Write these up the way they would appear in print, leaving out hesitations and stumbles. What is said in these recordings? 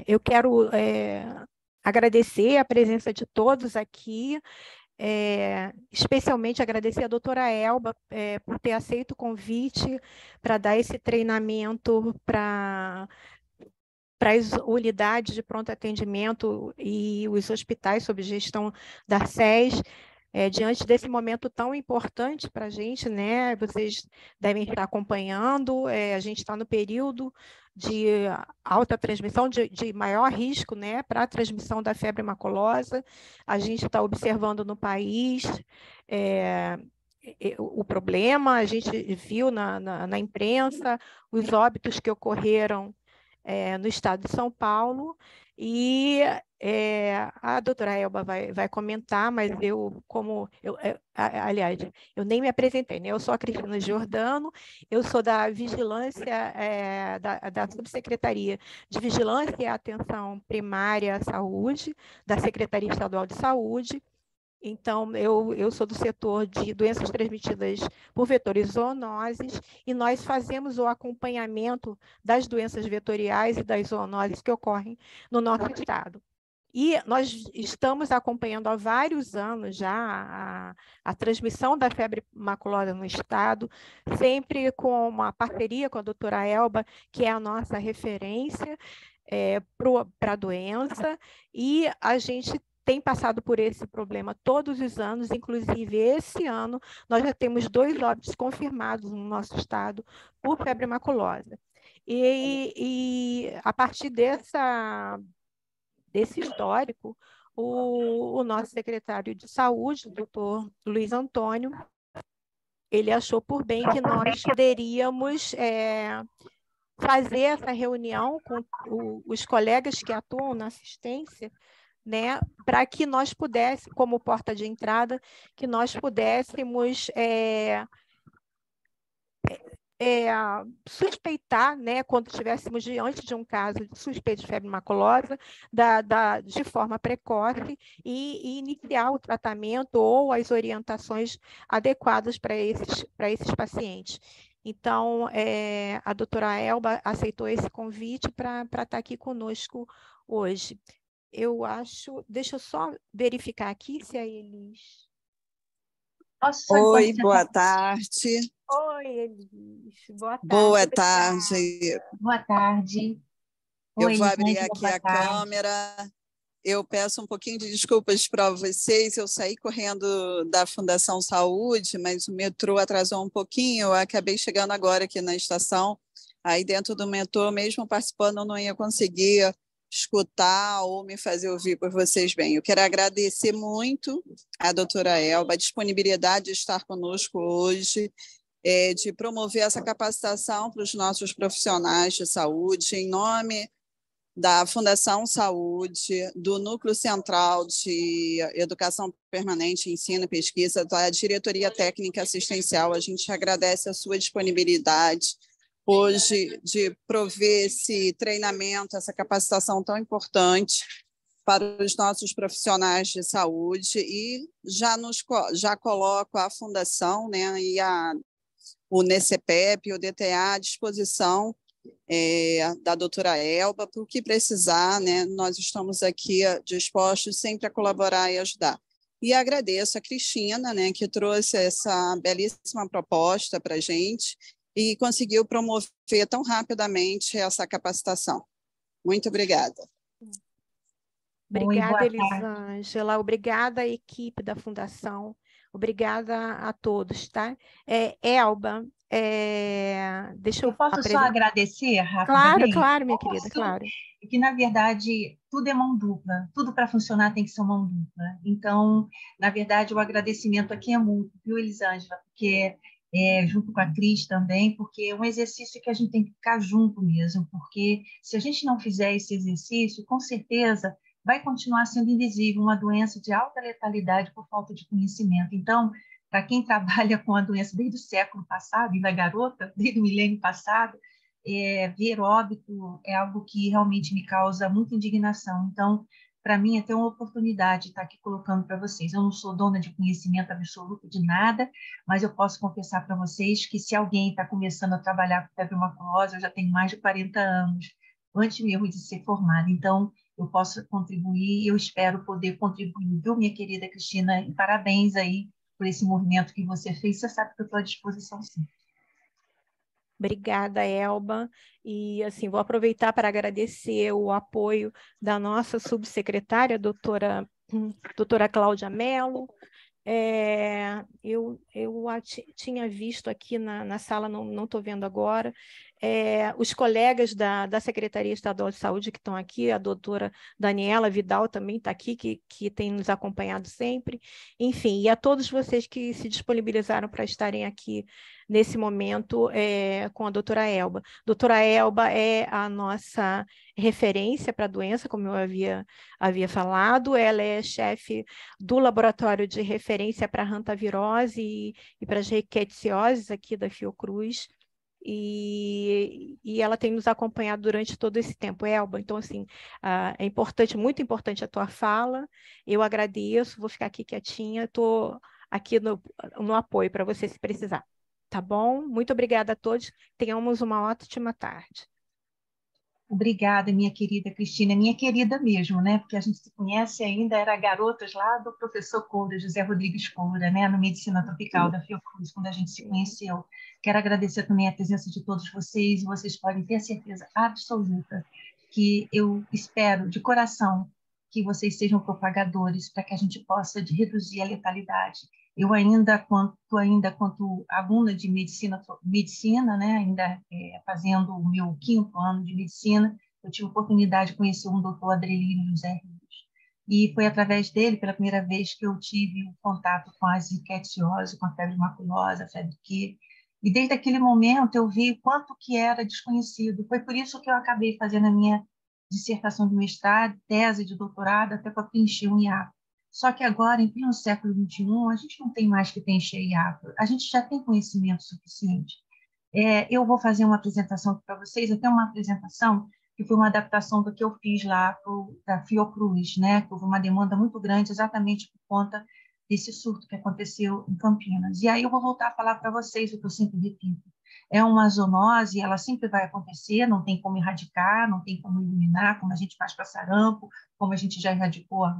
Eu quero agradecer a presença de todos aqui, especialmente agradecer a doutora Elba por ter aceito o convite para dar esse treinamento para as unidades de pronto atendimento e os hospitais sob gestão da SES, diante desse momento tão importante para a gente, né? Vocês devem estar acompanhando, a gente está no período de alta transmissão, de maior risco, né, para a transmissão da febre maculosa. A gente está observando no país o problema, a gente viu na imprensa os óbitos que ocorreram no estado de São Paulo, e a doutora Elba vai comentar, mas aliás, eu nem me apresentei, né? Eu sou a Cristina Giordano, eu sou da Vigilância, da Subsecretaria de Vigilância e Atenção Primária à Saúde, da Secretaria Estadual de Saúde. Então, eu sou do setor de doenças transmitidas por vetores zoonoses, e nós fazemos o acompanhamento das doenças vetoriais e das zoonoses que ocorrem no nosso estado. E nós estamos acompanhando há vários anos já a transmissão da febre maculosa no estado, sempre com uma parceria com a doutora Elba, que é a nossa referência para a doença, e a gente tem passado por esse problema todos os anos, inclusive esse ano nós já temos 2 óbitos confirmados no nosso estado por febre maculosa. E a partir desse histórico, o nosso secretário de saúde, o doutor Luiz Antônio, ele achou por bem que nós poderíamos fazer essa reunião com os colegas que atuam na assistência, né, para que nós pudéssemos, como porta de entrada, que nós pudéssemos suspeitar, né, quando estivéssemos diante de um caso de suspeita de febre maculosa, de forma precoce, e iniciar o tratamento ou as orientações adequadas para esses pacientes. Então, a doutora Elba aceitou esse convite para estar aqui conosco hoje. Deixa eu só verificar aqui se a Elis... Oi, boa tarde. Oi, Elis, boa tarde. Boa tarde. Boa tarde. Eu vou abrir aqui a câmera. Eu peço um pouquinho de desculpas para vocês, eu saí correndo da Fundação Saúde, mas o metrô atrasou um pouquinho, eu acabei chegando agora aqui na estação, aí dentro do metrô, mesmo participando, eu não ia conseguir escutar ou me fazer ouvir por vocês bem. Eu quero agradecer muito à doutora Elba a disponibilidade de estar conosco hoje, de promover essa capacitação para os nossos profissionais de saúde, em nome da Fundação Saúde, do Núcleo Central de Educação Permanente, Ensino e Pesquisa, da Diretoria Técnica Assistencial. A gente agradece a sua disponibilidade hoje de prover esse treinamento, essa capacitação tão importante para os nossos profissionais de saúde, e já coloco a Fundação, né, e o NECEPEP, o DTA à disposição da doutora Elba, para o que precisar, né? Nós estamos aqui dispostos sempre a colaborar e ajudar. E agradeço a Cristina, né, que trouxe essa belíssima proposta para a gente e conseguiu promover tão rapidamente essa capacitação. Muito obrigada. Obrigada, Elisângela. Obrigada à equipe da Fundação. Obrigada a todos, tá? Elba, deixa eu posso só agradecer rapidamente? Claro, minha querida, claro. Que, na verdade, tudo é mão dupla. Tudo para funcionar tem que ser mão dupla. Então, na verdade, o agradecimento aqui é mútuo, viu, Elisângela? Porque, junto com a Cris também, porque é um exercício que a gente tem que ficar junto mesmo, porque se a gente não fizer esse exercício, com certeza vai continuar sendo invisível, uma doença de alta letalidade por falta de conhecimento. Então, para quem trabalha com a doença desde o século passado, e da garota, desde o milênio passado, ver óbito é algo que realmente me causa muita indignação. Então, para mim, é até uma oportunidade estar aqui colocando para vocês. Eu não sou dona de conhecimento absoluto de nada, mas eu posso confessar para vocês que se alguém está começando a trabalhar com febre maculosa, eu já tenho mais de 40 anos. antes mesmo de ser formada. Então, eu posso contribuir, eu espero poder contribuir, viu, minha querida Cristina? E parabéns aí por esse movimento que você fez. Você sabe que eu estou à disposição, sim. Obrigada, Elba. E, assim, vou aproveitar para agradecer o apoio da nossa subsecretária, doutora Cláudia Mello. Eu tinha visto aqui na sala, não estou vendo agora, os colegas da Secretaria Estadual de Saúde que estão aqui, a doutora Daniela Vidal também está aqui, que tem nos acompanhado sempre, enfim, e a todos vocês que se disponibilizaram para estarem aqui nesse momento com a doutora Elba. Doutora Elba é a nossa referência para a doença, como eu havia falado, ela é chefe do laboratório de referência para hantavirose e para as rickettsioses aqui da Fiocruz, e ela tem nos acompanhado durante todo esse tempo, Elba. Então, assim, é importante, muito importante a tua fala, eu agradeço, vou ficar aqui quietinha, estou aqui no apoio para você se precisar, tá bom? Muito obrigada a todos, tenhamos uma ótima tarde. Obrigada, minha querida Cristina, minha querida mesmo, né? Porque a gente se conhece ainda, era garotas lá do professor Coura, José Rodrigues Coura, né? No Medicina Tropical da Fiocruz, quando a gente se conheceu. Quero agradecer também a presença de todos vocês, e vocês podem ter certeza absoluta que eu espero, de coração, que vocês sejam propagadores para que a gente possa reduzir a letalidade. Eu quanto aluna de medicina, né, ainda fazendo o meu 5º ano de medicina, eu tive a oportunidade de conhecer um doutor Adrelino José Rios. E foi através dele, pela primeira vez, que eu tive o contato com a rickettsiose, com a febre maculosa, a febre Q. E desde aquele momento eu vi quanto que era desconhecido. Foi por isso que eu acabei fazendo a minha dissertação de mestrado, tese de doutorado, até para preencher um hiato. Só que agora, em pleno século XXI, a gente não tem mais que preencher hiato, a gente já tem conhecimento suficiente. Eu vou fazer uma apresentação aqui para vocês, até uma apresentação que foi uma adaptação do que eu fiz lá da Fiocruz, né? Que houve uma demanda muito grande exatamente por conta desse surto que aconteceu em Campinas. E aí eu vou voltar a falar para vocês o que eu sempre repito. É uma zoonose, ela sempre vai acontecer, não tem como erradicar, não tem como eliminar, como a gente faz para sarampo, como a gente já erradicou a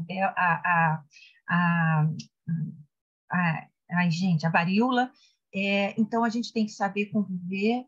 varíola. Então, a gente tem que saber conviver.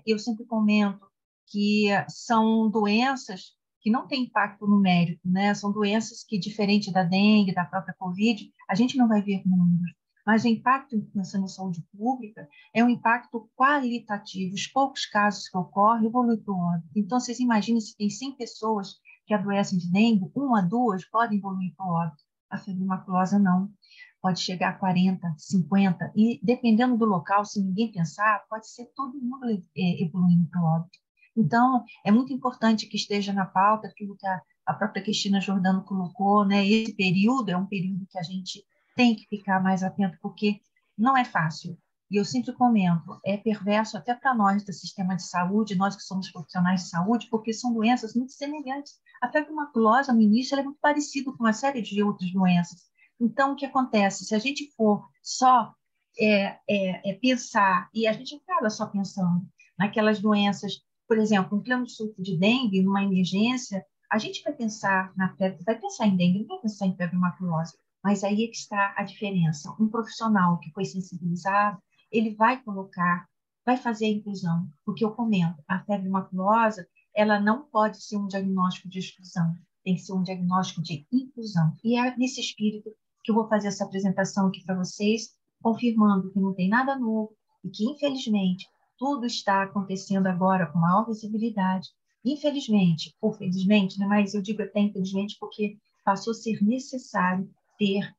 Eu sempre comento que são doenças que não têm impacto numérico, né? São doenças que, diferente da dengue, da própria Covid, a gente não vai ver números. Mas o impacto pensando em saúde pública é um impacto qualitativo. Os poucos casos que ocorrem evoluem para o óbito. Então, vocês imaginem se tem 100 pessoas que adoecem de dengue, 1 a 2 podem evoluir para o óbito. A febre maculosa não. Pode chegar a 40, 50, e dependendo do local, se ninguém pensar, pode ser todo mundo evoluindo para o óbito. Então, é muito importante que esteja na pauta aquilo que a própria Cristina Giordano colocou, né? Esse período é um período que a gente tem que ficar mais atento, porque não é fácil. E eu sempre comento, é perverso até para nós do sistema de saúde, nós que somos profissionais de saúde, porque são doenças muito semelhantes. A febre maculosa, no início, ela é muito parecida com uma série de outras doenças. Então, o que acontece? Se a gente for só pensar, e a gente acaba só pensando naquelas doenças, por exemplo, um pleno surto de dengue, numa emergência, a gente vai pensar na febre, vai pensar em dengue, não vai pensar em febre maculosa. Mas aí é que está a diferença. Um profissional que foi sensibilizado, ele vai fazer a inclusão, porque eu comento, a febre maculosa, ela não pode ser um diagnóstico de exclusão, tem que ser um diagnóstico de inclusão. E é nesse espírito que eu vou fazer essa apresentação aqui para vocês, confirmando que não tem nada novo e que, infelizmente, tudo está acontecendo agora com maior visibilidade. Infelizmente, ou felizmente, né? Mas eu digo até infelizmente porque passou a ser necessário ter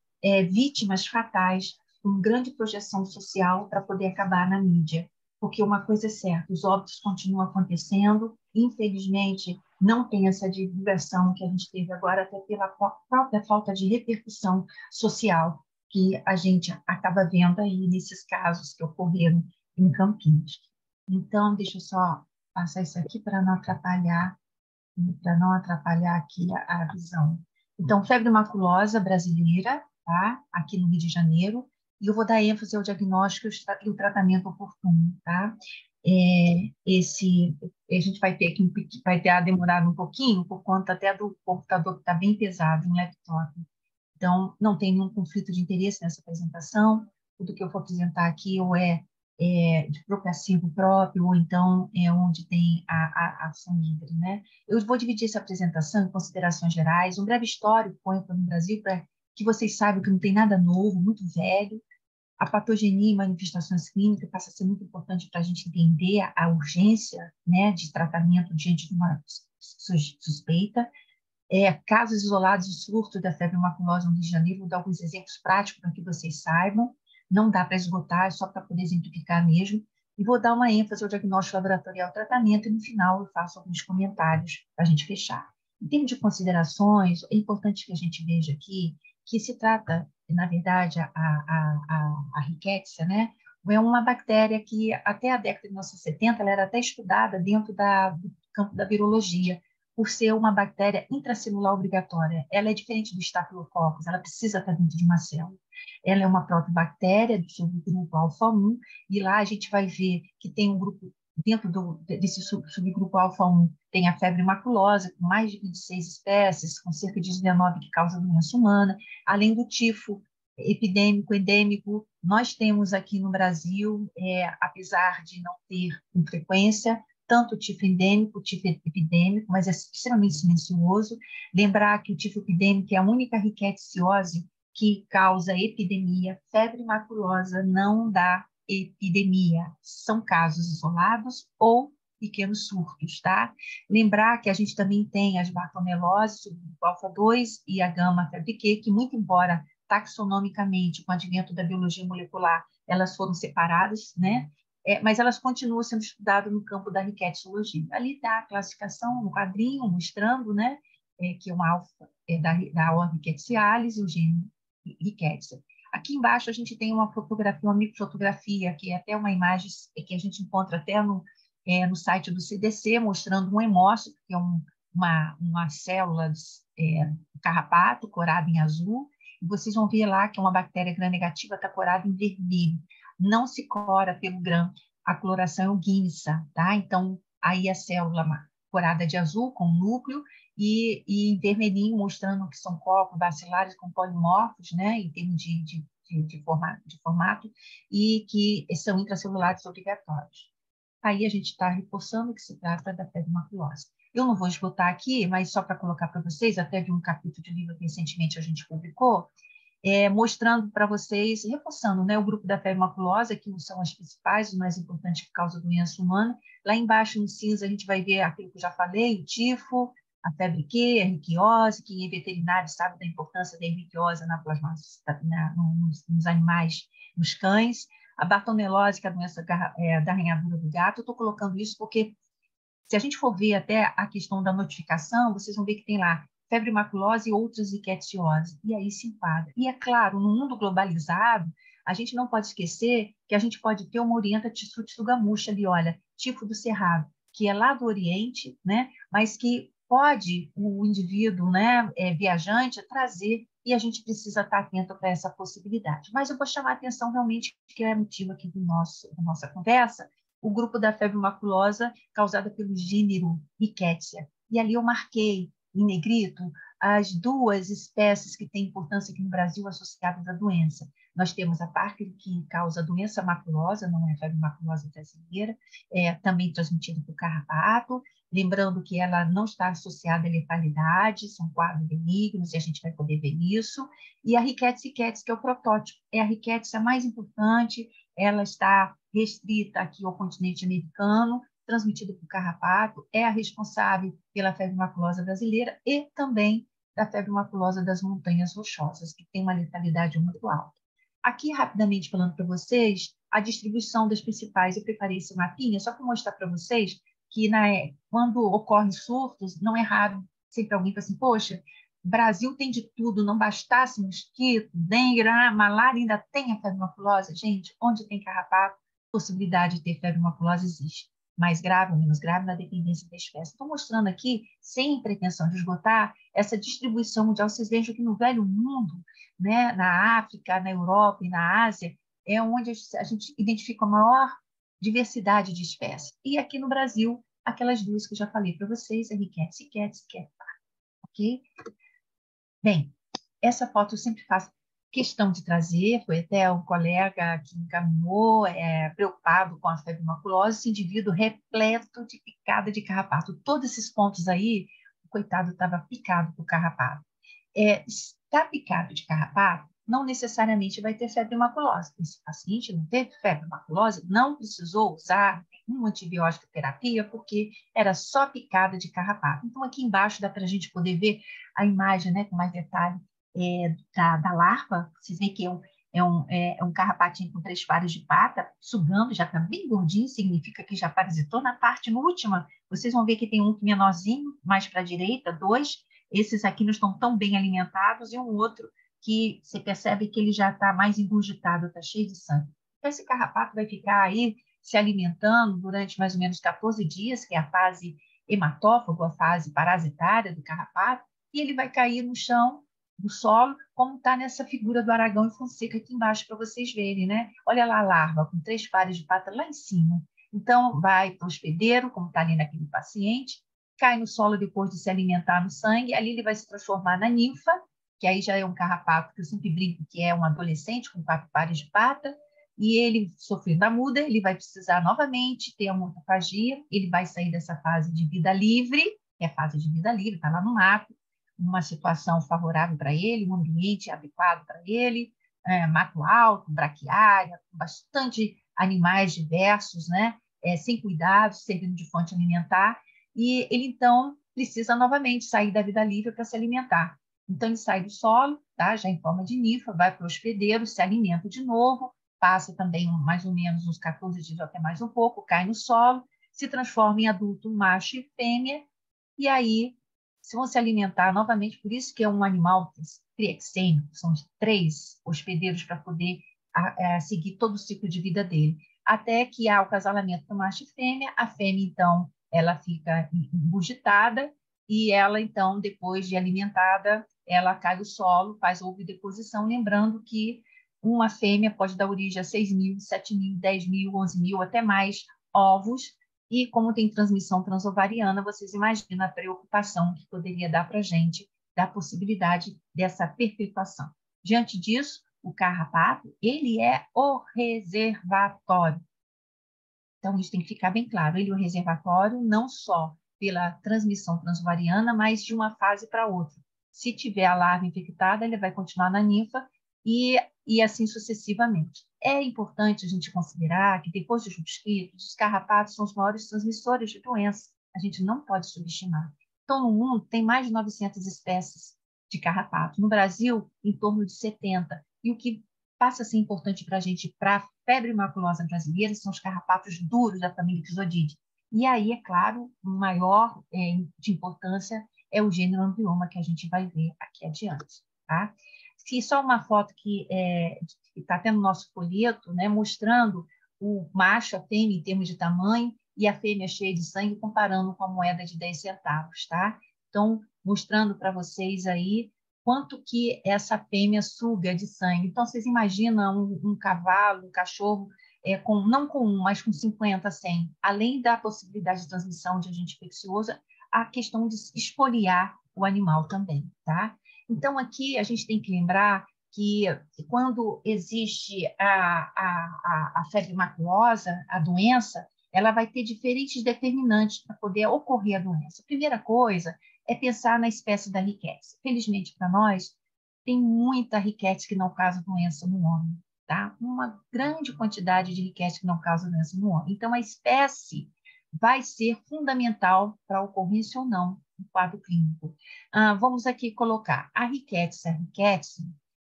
vítimas fatais com grande projeção social para poder acabar na mídia. Porque uma coisa é certa, os óbitos continuam acontecendo, infelizmente não tem essa divulgação que a gente teve agora, até pela própria falta de repercussão social que a gente acaba vendo aí nesses casos que ocorreram em Campinas. Então, deixa eu só passar isso aqui para não atrapalhar aqui a visão. Então, febre maculosa brasileira, tá? Aqui no Rio de Janeiro, e eu vou dar ênfase ao diagnóstico e o tratamento oportuno, tá? a gente vai ter que demorar um pouquinho por conta até do computador que está bem pesado, um laptop. Então, não tem nenhum conflito de interesse nessa apresentação. Tudo que eu vou apresentar aqui ou de passivo próprio, ou então é onde tem a ação livre, né? Eu vou dividir essa apresentação em considerações gerais, um breve histórico no Brasil, para que vocês saibam que não tem nada novo, muito velho. A patogenia e manifestações clínicas passa a ser muito importante para a gente entender a urgência, né, de tratamento diante de uma suspeita. Casos isolados de surto da febre maculosa no Rio de Janeiro, vou dar alguns exemplos práticos para que vocês saibam. Não dá para esgotar, é só para poder exemplificar mesmo. E vou dar uma ênfase ao diagnóstico laboratorial e tratamento, e no final eu faço alguns comentários para a gente fechar. Em termos de considerações, é importante que a gente veja aqui que se trata, na verdade, a Rickettsia, né? É uma bactéria que até a década de 1970 ela era até estudada dentro do campo da virologia, por ser uma bactéria intracelular obrigatória. Ela é diferente do Staphylococcus, ela precisa estar dentro de uma célula. Ela é uma protobactéria do subgrupo alfa-1, e lá a gente vai ver que tem um grupo, dentro desse subgrupo alfa-1, tem a febre maculosa, com mais de 26 espécies, com cerca de 19 que causam doença humana, além do tifo epidêmico, endêmico. Nós temos aqui no Brasil, apesar de não ter com frequência, tanto o tifo endêmico, o tifo epidêmico, mas é extremamente silencioso. Lembrar que o tifo epidêmico é a única rickettsiose que causa epidemia. Febre maculosa não dá epidemia. São casos isolados ou pequenos surtos, tá? Lembrar que a gente também tem as bartoneloses, o alfa-2 e a gama-febre Q, que muito embora taxonomicamente, com o advento da biologia molecular, elas foram separadas, né? Mas elas continuam sendo estudadas no campo da rickettsiologia. Ali está a classificação no quadrinho, mostrando, né, que uma alfa da ordem Rickettsialis e o gene Rickettsia. Aqui embaixo a gente tem uma fotografia, uma microfotografia, que é até uma imagem que a gente encontra até no site do CDC, mostrando um hemócito, que é uma célula carrapato corada em azul, e vocês vão ver lá que é uma bactéria gram-negativa, está corada em vermelho. Não se cora pelo gram, a coloração é o Guinsa, tá? Então, aí a célula corada de azul, com núcleo, e em vermelhinho, mostrando que são corpos bacilares com polimorfos, né, em termos de formato, e que são intracelulares obrigatórios. Aí a gente está reforçando que se trata da febre maculosa. Eu não vou esgotar aqui, mas só para colocar para vocês, até de um capítulo de livro que recentemente a gente publicou, mostrando para vocês, reforçando, né, o grupo da febre maculosa, que são as principais, os mais importantes que causam doença humana. Lá embaixo, no cinza, a gente vai ver aquilo que eu já falei, o tifo, a febre Q, a erliquiose, que em veterinário sabe da importância da erliquiose na plasmose, nos animais, nos cães. A bartonelose, que é a doença da arranhadura do gato. Eu estou colocando isso porque, se a gente for ver até a questão da notificação, vocês vão ver que tem lá febre maculosa e outras rickettsioses, e aí se enquadra. E é claro, no mundo globalizado, a gente não pode esquecer que a gente pode ter uma orienta Tsugamushi ali, olha, tifo do cerrado, que é lá do Oriente, né, mas que pode o indivíduo, né, viajante, trazer, e a gente precisa estar atento para essa possibilidade. Mas eu vou chamar a atenção realmente, que é motivo aqui da nossa conversa, o grupo da febre maculosa causada pelo gênero Rickettsia. E ali eu marquei em negrito as duas espécies que têm importância aqui no Brasil associadas à doença. Nós temos a Parker, que causa doença maculosa, não é febre maculosa brasileira, também transmitida por carrapato, lembrando que ela não está associada à letalidade, são quadros benignos, e a gente vai poder ver isso. E a Rickettsia, que é o protótipo, é a Rickettsia mais importante, ela está restrita aqui ao continente americano, transmitida por carrapato, é a responsável pela febre maculosa brasileira e também da febre maculosa das montanhas rochosas, que tem uma letalidade muito alta. Aqui, rapidamente falando para vocês, a distribuição das principais, eu preparei esse mapinha só para mostrar para vocês que quando ocorrem surtos, não é raro sempre alguém fala assim, poxa, Brasil tem de tudo, não bastasse mosquito, dengue, malária, ainda tem a febre maculosa. Gente, onde tem carrapato, possibilidade de ter febre maculosa existe. Mais grave ou menos grave, na dependência da espécie. Estou mostrando aqui, sem pretensão de esgotar, essa distribuição mundial. Vocês vejam que no velho mundo, né, na África, na Europa e na Ásia, é onde a gente identifica a maior diversidade de espécies. E aqui no Brasil, aquelas duas que eu já falei para vocês, a Ricketts ricketts, ok? Bem, essa foto eu sempre faço questão de trazer, foi até um colega que encaminhou, preocupado com a febre maculosa, esse indivíduo repleto de picada de carrapato. Todos esses pontos aí, o coitado estava picado por carrapato. Está picado de carrapato, não necessariamente vai ter febre maculosa. Esse paciente não teve febre maculosa, não precisou usar nenhuma antibiótico terapia, porque era só picada de carrapato. Então, aqui embaixo dá para a gente poder ver a imagem, né, com mais detalhe da larva. Vocês veem que é um carrapatinho com 3 pares de pata, sugando, já está bem gordinho, significa que já parasitou. Na parte última, vocês vão ver que tem um menorzinho, mais para a direita, 2. Esses aqui não estão tão bem alimentados, e um outro que você percebe que ele já está mais engurgitado, está cheio de sangue. Então, esse carrapato vai ficar aí se alimentando durante mais ou menos 14 dias, que é a fase hematófago, a fase parasitária do carrapato, e ele vai cair no chão, no solo, como está nessa figura do Aragão e Fonseca aqui embaixo, para vocês verem, né? Olha lá a larva, com 3 pares de pata lá em cima. Então, vai para o hospedeiro, como está ali naquele paciente, cai no solo depois de se alimentar no sangue, ali ele vai se transformar na ninfa, que aí já é um carrapato que eu sempre brinco que é um adolescente com 4 pares de pata, e ele, sofrendo a muda, ele vai precisar novamente ter a mortofagia, ele vai sair dessa fase de vida livre, que é a fase de vida livre, está lá no mato, uma situação favorável para ele, um ambiente adequado para ele, mato alto, braquiária, bastante animais diversos, né? Sem cuidados, servindo de fonte alimentar, e ele, então, precisa novamente sair da vida livre para se alimentar. Então, ele sai do solo, tá? Já em forma de ninfa, vai para o hospedeiro, se alimenta de novo, passa também mais ou menos uns 14 dias, até mais um pouco, cai no solo, se transforma em adulto macho e fêmea, e aí se vão se alimentar novamente. Por isso que é um animal triexêmico, são 3 hospedeiros para poder seguir todo o ciclo de vida dele. Até que há o casalamento do macho e fêmea, a fêmea, então, ela fica engurgitada, e ela, então, depois de alimentada, ela cai no solo, faz ovodeposição, lembrando que uma fêmea pode dar origem a 6.000, 7.000, 10.000, 11.000, até mais ovos, e como tem transmissão transovariana, vocês imaginam a preocupação que poderia dar para a gente da possibilidade dessa perpetuação. Diante disso, o carrapato, ele é o reservatório. Então, isso tem que ficar bem claro. Ele é o reservatório não só pela transmissão transovariana, mas de uma fase para outra. Se tiver a larva infectada, ele vai continuar na ninfa e assim sucessivamente. É importante a gente considerar que, depois dos mosquitos, os carrapatos são os maiores transmissores de doenças. A gente não pode subestimar. Então, no mundo, tem mais de 900 espécies de carrapato. No Brasil, em torno de 70. E o que passa a ser importante para a gente, para a febre maculosa brasileira, são os carrapatos duros da família Ixodidae. E aí, é claro, o maior de importância é o gênero Amblioma, que a gente vai ver aqui adiante, tá? Se só uma foto que está até no nosso folheto, né, mostrando o macho, a fêmea em termos de tamanho, e a fêmea cheia de sangue, comparando com a moeda de 10 centavos, tá? Então, mostrando para vocês aí quanto que essa fêmea suga de sangue. Então, vocês imaginam um cavalo, um cachorro, não com 1, mas com 50, 100. Além da possibilidade de transmissão de agente infeccioso, a questão de espoliar o animal também, tá? Então, aqui a gente tem que lembrar que quando existe a febre maculosa, a doença, ela vai ter diferentes determinantes para poder ocorrer a doença. A primeira coisa é pensar na espécie da Ricketts. Felizmente para nós, tem muita Ricketts que não causa doença no homem, tá? Uma grande quantidade de Ricketts que não causa doença no homem. Então, a espécie vai ser fundamental para a ocorrência ou não do quadro clínico. Vamos aqui colocar a Ricketts,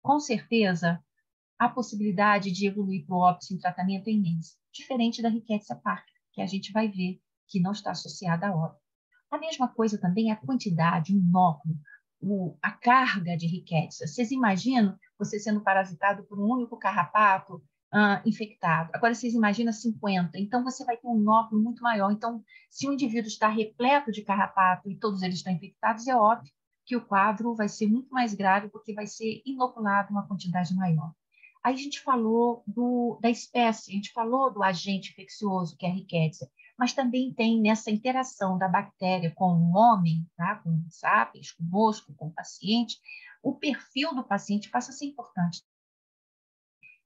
com certeza, a possibilidade de evoluir para o óbito em tratamento é imensa, diferente da Ricketts apártica, que a gente vai ver que não está associada a óbito. A mesma coisa também é a quantidade, o inóculo, a carga de Ricketts. Vocês imaginam você sendo parasitado por um único carrapato infectado. Agora, vocês imaginam 50. Então, você vai ter um inóculo muito maior. Então, se o indivíduo está repleto de carrapato e todos eles estão infectados, é óbvio que o quadro vai ser muito mais grave, porque vai ser inoculado uma quantidade maior. Aí a gente falou da espécie, a gente falou do agente infeccioso, que é a Rickettsia, mas também tem nessa interação da bactéria com o homem, tá? Com o sapiens, conosco, com o paciente, o perfil do paciente passa a ser importante.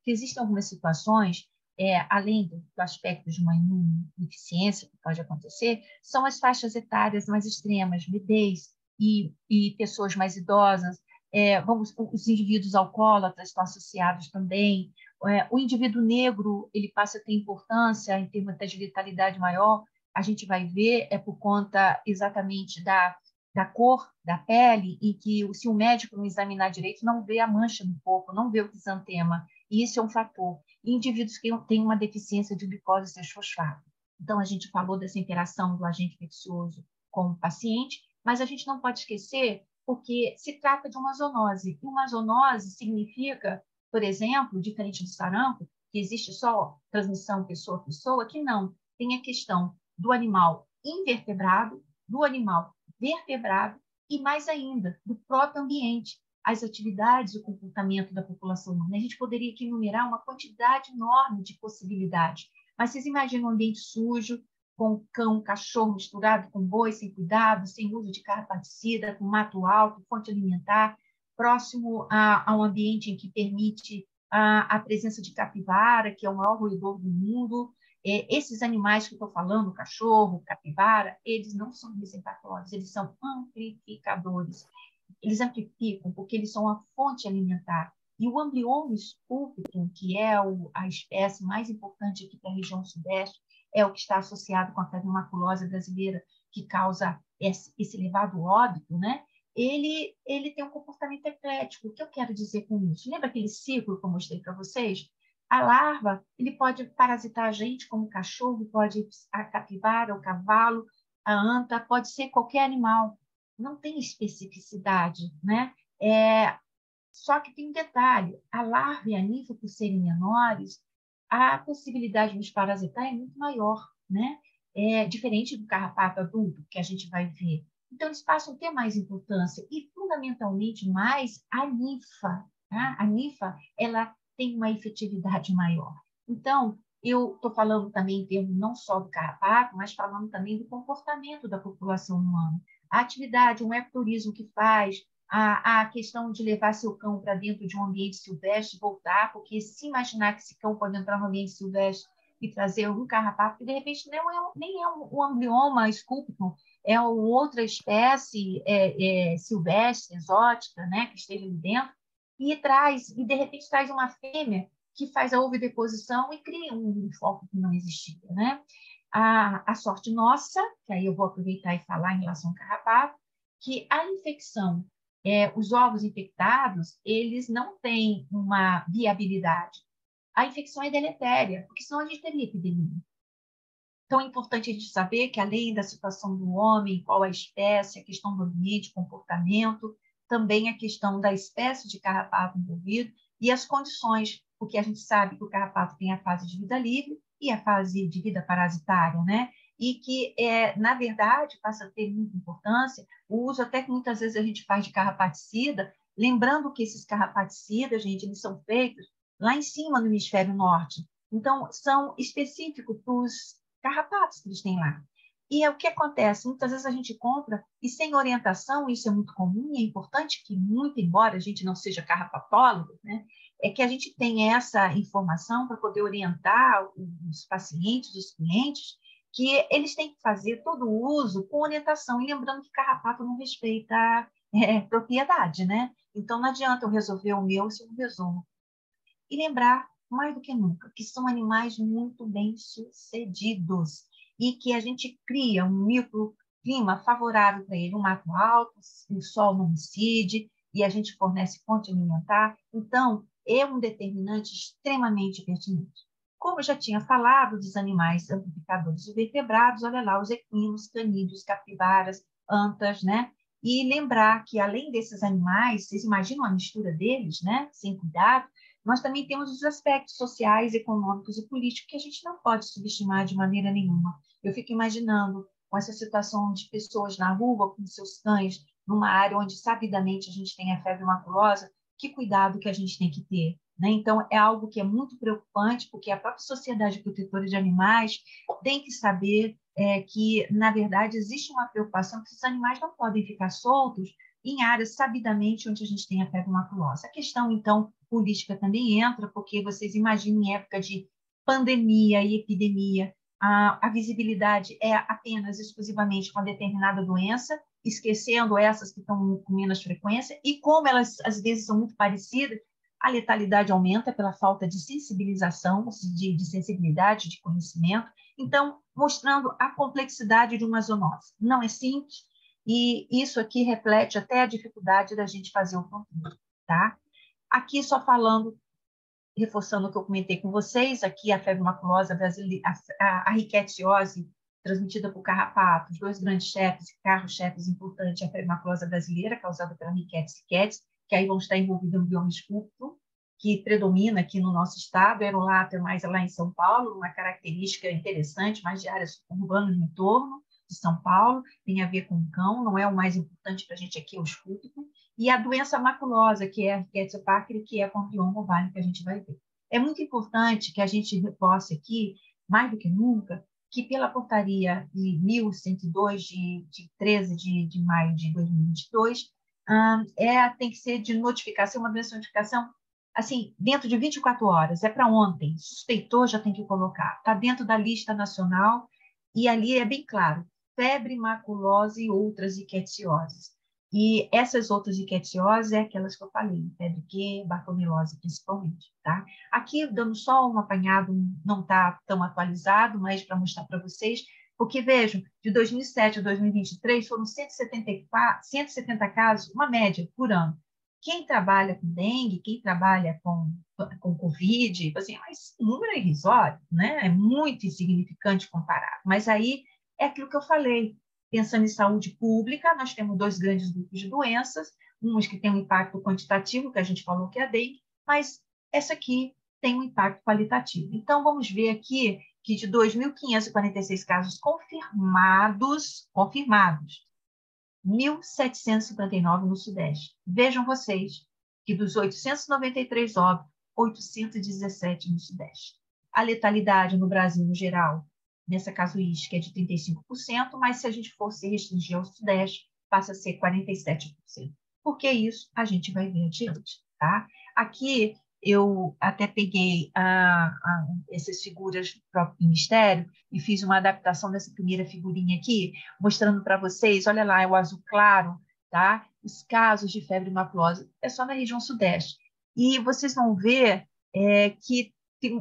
Que existem algumas situações, além do aspecto de uma imunodeficiência que pode acontecer, são as faixas etárias mais extremas, bebês e pessoas mais idosas, os indivíduos alcoólatras estão associados também, o indivíduo negro ele passa a ter importância em termos de letalidade maior, a gente vai ver, por conta exatamente da cor da pele, e que se o médico não examinar direito, não vê a mancha no corpo, não vê o exantema, e isso é um fator. E indivíduos que têm uma deficiência de glicose 6-fosfato. Então, a gente falou dessa interação do agente infeccioso com o paciente, mas a gente não pode esquecer porque se trata de uma zoonose. E uma zoonose significa, por exemplo, diferente do sarampo, que existe só transmissão pessoa a pessoa, que não. Tem a questão do animal invertebrado, do animal vertebrado e, mais ainda, do próprio ambiente, as atividades e o comportamento da população humana. A gente poderia aqui enumerar uma quantidade enorme de possibilidades, mas vocês imaginam um ambiente sujo, com cão, cachorro misturado com boi, sem cuidado, sem uso de carrapaticida, com mato alto, fonte alimentar, próximo a um ambiente em que permite a presença de capivara, que é o maior roedor do mundo. Esses animais que eu estou falando, cachorro, capivara, eles não são reservatórios, eles são amplificadores. Eles amplificam porque eles são a fonte alimentar. E o Amblyomus pulchritum, que é a espécie mais importante aqui para a região sudeste, é o que está associado com a febre maculosa brasileira, que causa esse elevado óbito, né? Ele tem um comportamento eclético. O que eu quero dizer com isso? Lembra aquele ciclo que eu mostrei para vocês? A larva, ele pode parasitar a gente, como o cachorro, pode a capivara, o cavalo, a anta, pode ser qualquer animal. Não tem especificidade, né? Só que tem um detalhe, a larva e a ninfa, por serem menores, a possibilidade de nos parasitar é muito maior, né? Diferente do carrapato adulto, que a gente vai ver. Então, eles passam a ter mais importância e, fundamentalmente, mais a ninfa. Tá? A ninfa, ela tem uma efetividade maior. Então, eu estou falando também em termos não só do carrapato, mas falando também do comportamento da população humana. A atividade, um ecoturismo que faz, a questão de levar seu cão para dentro de um ambiente silvestre e voltar, porque se imaginar que esse cão pode entrar no ambiente silvestre e trazer um carrapato, que de repente nem é um Amblioma sculptum, é uma outra espécie silvestre, exótica, né, que esteja ali dentro, e de repente traz uma fêmea que faz a ovideposição e cria um foco que não existia, né? A sorte nossa, que aí eu vou aproveitar e falar em relação ao carrapato, que a infecção, os ovos infectados, eles não têm uma viabilidade. A infecção é deletéria, porque senão a gente teria epidemia. Então, é importante a gente saber que, além da situação do homem, qual a espécie, a questão do ambiente, comportamento, também a questão da espécie de carrapato envolvido e as condições, porque a gente sabe que o carrapato tem a fase de vida livre e a fase de vida parasitária, né? E que, na verdade, passa a ter muita importância o uso até que muitas vezes a gente faz de carrapaticida, lembrando que esses carrapaticidas, gente, eles são feitos lá em cima no hemisfério norte. Então, são específicos para os carrapatos que eles têm lá. E o que acontece? Muitas vezes a gente compra e sem orientação, isso é muito comum e é importante que, muito embora a gente não seja carrapatólogo, né, é que a gente tenha essa informação para poder orientar os pacientes, os clientes, que eles têm que fazer todo o uso com orientação. E lembrando que carrapato não respeita propriedade, né? Então, não adianta eu resolver o meu se eu não resolvo. E lembrar, mais do que nunca, que são animais muito bem-sucedidos e que a gente cria um microclima favorável para ele, um mato alto, o sol não incide e a gente fornece fonte alimentar. Então, é um determinante extremamente pertinente. Como eu já tinha falado dos animais amplificadores vertebrados, olha lá, os equinos, canídeos, capivaras, antas, né? E lembrar que, além desses animais, vocês imaginam a mistura deles, né? Sem cuidado, nós também temos os aspectos sociais, econômicos e políticos que a gente não pode subestimar de maneira nenhuma. Eu fico imaginando com essa situação de pessoas na rua com seus cães, numa área onde sabidamente a gente tem a febre maculosa, que cuidado que a gente tem que ter. né? Então, é algo que é muito preocupante, porque a própria Sociedade Protetora de Animais tem que saber que, na verdade, existe uma preocupação que os animais não podem ficar soltos em áreas sabidamente onde a gente tem a febre maculosa. A questão, então, política também entra, porque vocês imaginem em época de pandemia e epidemia, a visibilidade é apenas exclusivamente com determinada doença, esquecendo essas que estão com menos frequência, e como elas, às vezes, são muito parecidas, a letalidade aumenta pela falta de sensibilização, de sensibilidade, de conhecimento. Então, mostrando a complexidade de uma zoonose. Não é simples, e isso aqui reflete até a dificuldade da gente fazer o controle, tá? Aqui, só falando, reforçando o que eu comentei com vocês, aqui a febre maculosa brasileira, a rickettsiosi, transmitida por carrapatos, dois grandes chefes, carro-chefes importantes, a febre maculosa brasileira, causada pela Rickettsia ricketts, que aí vão estar envolvidos no bioma escúpito, que predomina aqui no nosso estado, Aerolater mais lá em São Paulo, uma característica interessante, mais de áreas urbanas no entorno de São Paulo, tem a ver com o cão, não é o mais importante para a gente aqui, é o escúpito, e a doença maculosa, que é a Rickettsia parkeri, que é a campeoma ovário, que a gente vai ver. É muito importante que a gente reforce aqui, mais do que nunca, que pela portaria de 1102, de 13 de maio de 2022, tem que ser de notificação, uma doença de notificação, assim, dentro de 24 horas, é para ontem, suspeitou, já tem que colocar, está dentro da lista nacional, e ali é bem claro, febre maculosa e outras rickettsiosis. E essas outras rickettsiosis é aquelas que eu falei, febre Q, bartonelose principalmente, tá? Aqui, dando só um apanhado, não está tão atualizado, mas para mostrar para vocês, porque, vejam, de 2007 a 2023 foram 170 casos, uma média, por ano. Quem trabalha com dengue, quem trabalha com Covid, assim, mas o número é irrisório, né? É muito insignificante comparado. Mas aí é aquilo que eu falei, pensando em saúde pública, nós temos dois grandes grupos de doenças, umas que têm um impacto quantitativo, que a gente falou que é a dengue, mas essa aqui tem um impacto qualitativo. Então, vamos ver aqui que de 2.546 casos confirmados, 1.759 no Sudeste. Vejam vocês que dos 893 óbitos, 817 no Sudeste. A letalidade no Brasil, no geral, nessa casuística é de 35%, mas se a gente for se restringir ao Sudeste, passa a ser 47%. Por que isso? A gente vai ver adiante, tá? Aqui eu até peguei essas figuras do próprio Ministério e fiz uma adaptação dessa primeira figurinha aqui, mostrando para vocês, olha lá, é o azul claro, tá? Os casos de febre maculosa, é só na região Sudeste. E vocês vão ver que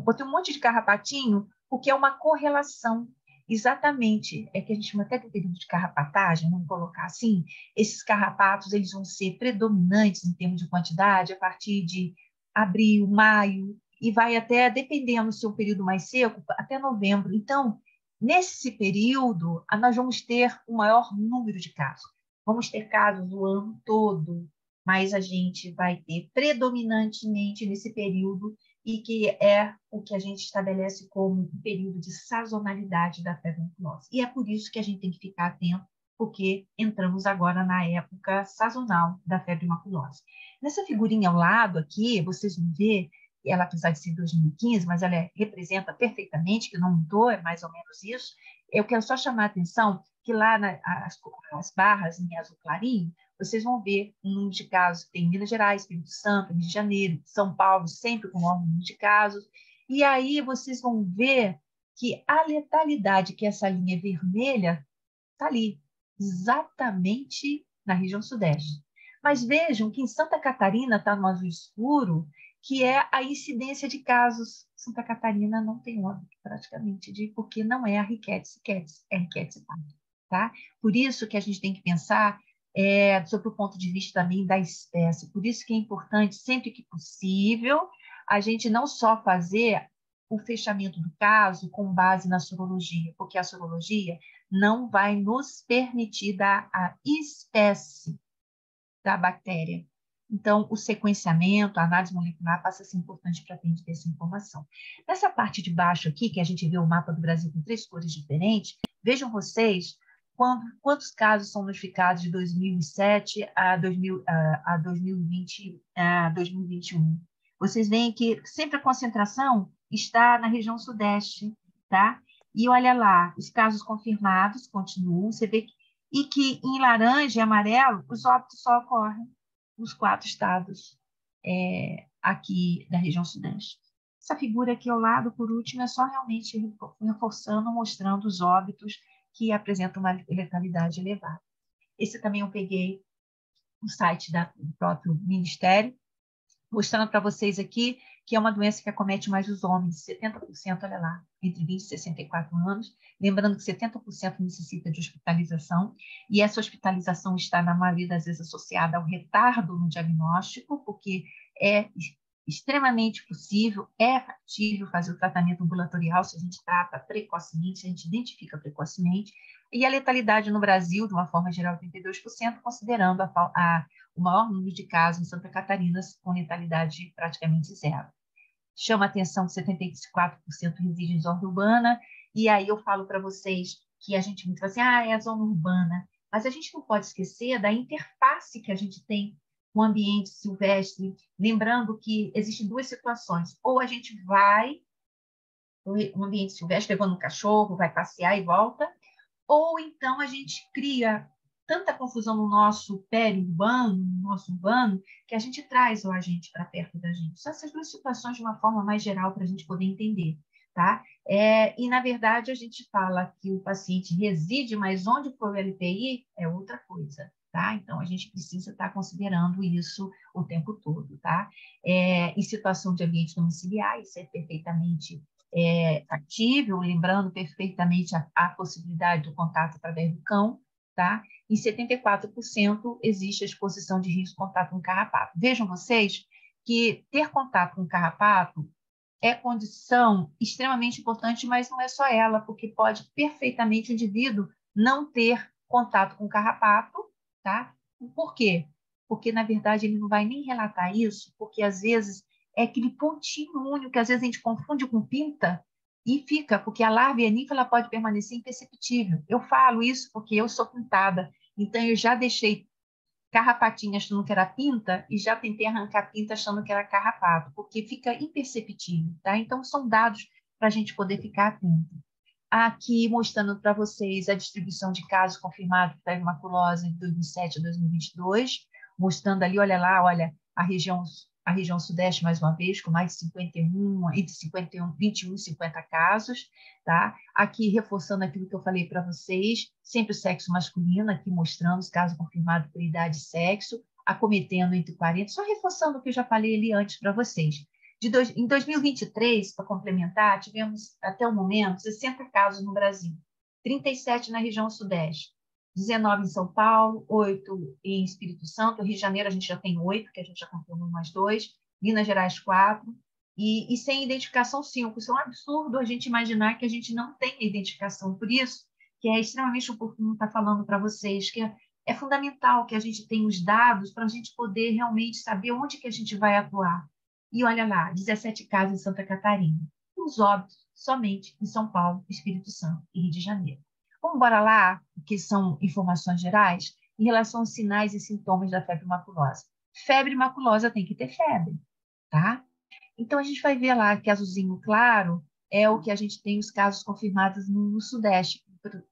botei um monte de carrapatinho, porque é uma correlação, exatamente, é que a gente chama até de período de carrapatagem, vamos colocar assim, esses carrapatos eles vão ser predominantes em termos de quantidade a partir de abril, maio, e vai até, dependendo se é um período mais seco, até novembro. Então, nesse período, nós vamos ter o maior número de casos. Vamos ter casos o ano todo, mas a gente vai ter predominantemente nesse período, e que é o que a gente estabelece como um período de sazonalidade da febre maculosa. E é por isso que a gente tem que ficar atento, porque entramos agora na época sazonal da febre maculosa. Nessa figurinha ao lado aqui, vocês vão ver, ela apesar de ser 2015, mas ela representa perfeitamente, que não mudou, é mais ou menos isso. Eu quero só chamar a atenção que lá as barras em azul clarinho, vocês vão ver um número de casos que tem em Minas Gerais, Espírito Santo, Rio de Janeiro, São Paulo, sempre com o maior número de casos. E aí vocês vão ver que a letalidade, que essa linha vermelha, está ali, exatamente na região Sudeste. Mas vejam que em Santa Catarina está no azul escuro, que é a incidência de casos. Santa Catarina não tem óbito praticamente, porque não é a Rickettsia ricketts, é a Rickettsia parkeri, tá? Por isso que a gente tem que pensar sobre o ponto de vista também da espécie. Por isso que é importante, sempre que possível, a gente não só fazer o fechamento do caso com base na sorologia, porque a sorologia não vai nos permitir dar a espécie da bactéria. Então, o sequenciamento, a análise molecular passa a ser importante para a gente ter essa informação. Nessa parte de baixo aqui, que a gente vê o mapa do Brasil com 3 cores diferentes, vejam vocês quantos casos são notificados de 2007 a 2020, a 2021. vocês veem que sempre a concentração está na região sudeste, tá? E olha lá, os casos confirmados continuam, você vê e que em laranja e amarelo os óbitos só ocorrem nos 4 estados aqui da região sudeste. Essa figura aqui ao lado, por último, é só realmente reforçando, mostrando os óbitos que apresentam uma letalidade elevada. Esse também eu peguei no site do próprio Ministério, mostrando para vocês aqui que é uma doença que acomete mais os homens, 70%, olha lá, entre 20 e 64 anos. Lembrando que 70% necessita de hospitalização, e essa hospitalização está, na maioria das vezes, associada ao retardo no diagnóstico, porque é extremamente possível, é factível fazer o tratamento ambulatorial se a gente trata precocemente, se a gente identifica precocemente, e a letalidade no Brasil, de uma forma geral, 32%, considerando o maior número de casos em Santa Catarina com letalidade praticamente zero. Chama a atenção que 74% reside em zona urbana, e aí eu falo para vocês que a gente muito fala assim, é a zona urbana, mas a gente não pode esquecer da interface que a gente tem com o ambiente silvestre, lembrando que existem 2 situações, ou a gente vai no ambiente silvestre levando um cachorro, vai passear e volta, ou então a gente cria tanta confusão no nosso periurbano, no nosso urbano, que a gente traz o agente para perto da gente. São essas 2 situações de uma forma mais geral para a gente poder entender, tá? E, na verdade, a gente fala que o paciente reside, mas onde for o LPI é outra coisa, tá? Então, a gente precisa estar considerando isso o tempo todo, tá? Em situação de ambiente domiciliar, isso é perfeitamente factível, lembrando perfeitamente a possibilidade do contato através do cão, tá? Em 74% existe a exposição de risco de contato com carrapato. Vejam vocês que ter contato com carrapato é condição extremamente importante, mas não é só ela, porque pode perfeitamente o indivíduo não ter contato com carrapato, tá? Por quê? Porque, na verdade, ele não vai nem relatar isso, porque, às vezes, é aquele pontinho único que, às vezes, a gente confunde com pinta e fica, porque a larva e a ninfa ela pode permanecer imperceptível. Eu falo isso porque eu sou pintada, então eu já deixei carrapatinha achando que era pinta e já tentei arrancar pinta achando que era carrapato, porque fica imperceptível, tá? Então, são dados para a gente poder ficar atento. Aqui, mostrando para vocês a distribuição de casos confirmados de febre maculosa de 2007 a 2022, mostrando ali, olha lá, olha, a região sudeste, mais uma vez, com mais de 51, entre 21 e 50 casos, tá? Aqui, reforçando aquilo que eu falei para vocês, sempre o sexo masculino, aqui mostrando os casos confirmados por idade e sexo, acometendo entre 40, só reforçando o que eu já falei ali antes para vocês. Em 2023, para complementar, tivemos, até o momento, 60 casos no Brasil, 37 na região sudeste, 19 em São Paulo, 8 em Espírito Santo, Rio de Janeiro a gente já tem 8, que a gente já confirmou mais 2, Minas Gerais 4, e sem identificação 5. Isso é um absurdo a gente imaginar que a gente não tem identificação. Por isso que é extremamente oportuno estar falando para vocês que é fundamental que a gente tenha os dados para a gente poder realmente saber onde que a gente vai atuar. E olha lá, 17 casos em Santa Catarina, os óbitos somente em São Paulo, Espírito Santo e Rio de Janeiro. Vamos embora lá, que são informações gerais, em relação aos sinais e sintomas da febre maculosa. Febre maculosa tem que ter febre, tá? Então, a gente vai ver lá que azulzinho claro é o que a gente tem os casos confirmados no Sudeste,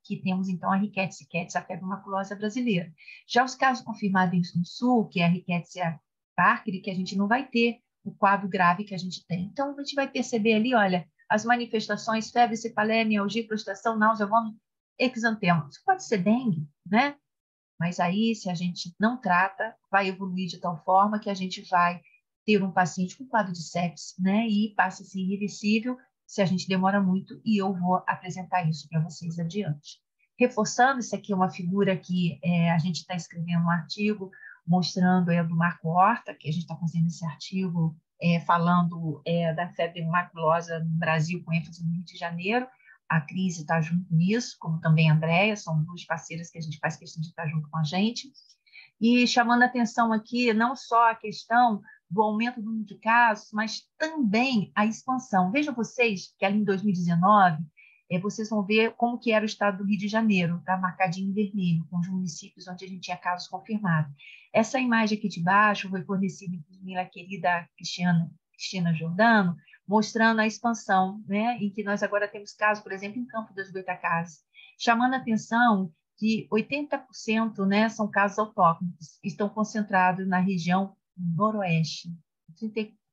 que temos, então, a Rickettsia, a febre maculosa brasileira. Já os casos confirmados no Sul, que é a Rickettsia parkeri, que a gente não vai ter o quadro grave que a gente tem. Então, a gente vai perceber ali, olha, as manifestações, febre, cefaleia, mialgia, prostração, náusea, vômito, exantema. Isso pode ser dengue, né? Mas aí, se a gente não trata, vai evoluir de tal forma que a gente vai ter um paciente com quadro de sepsis, né? E passa a ser irreversível se a gente demora muito, e eu vou apresentar isso para vocês adiante. Reforçando, isso aqui é uma figura que a gente está escrevendo um artigo mostrando do Marco Horta, que a gente está fazendo esse artigo falando da febre maculosa no Brasil, com ênfase no Rio de Janeiro. A Cris está junto nisso, como também a Andréia, são 2 parceiras que a gente faz questão de estar junto com a gente. E chamando a atenção aqui, não só a questão do aumento do número de casos, mas também a expansão. Vejam vocês que ali em 2019, vocês vão ver como que era o estado do Rio de Janeiro, tá marcadinho em vermelho, com os municípios onde a gente tinha casos confirmados. Essa imagem aqui de baixo foi fornecida pela querida Cristiana Cristina Giordano, mostrando a expansão, né, em que nós agora temos casos, por exemplo, em Campo das Goytacazes, chamando a atenção que 80%, né, são casos autóctones, estão concentrados na região noroeste,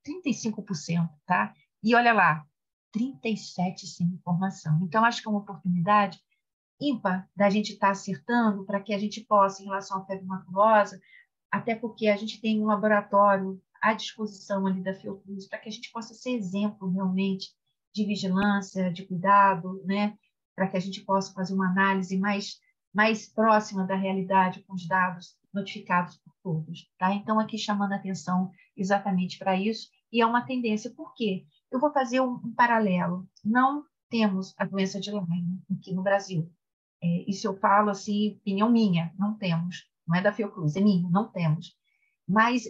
35%, tá? E olha lá, 37% sem informação. Então, acho que é uma oportunidade ímpar da gente estar acertando para que a gente possa, em relação à febre maculosa, até porque a gente tem um laboratório à disposição ali da Fiocruz, para que a gente possa ser exemplo realmente de vigilância, de cuidado, né? Para que a gente possa fazer uma análise mais próxima da realidade com os dados notificados por todos. Tá? Então, aqui chamando a atenção exatamente para isso, e é uma tendência. Por quê? Eu vou fazer um paralelo. Não temos a doença de Lyme aqui no Brasil. Isso eu falo assim, opinião minha, não temos. Não é da Fiocruz, é minha, não temos. Mas,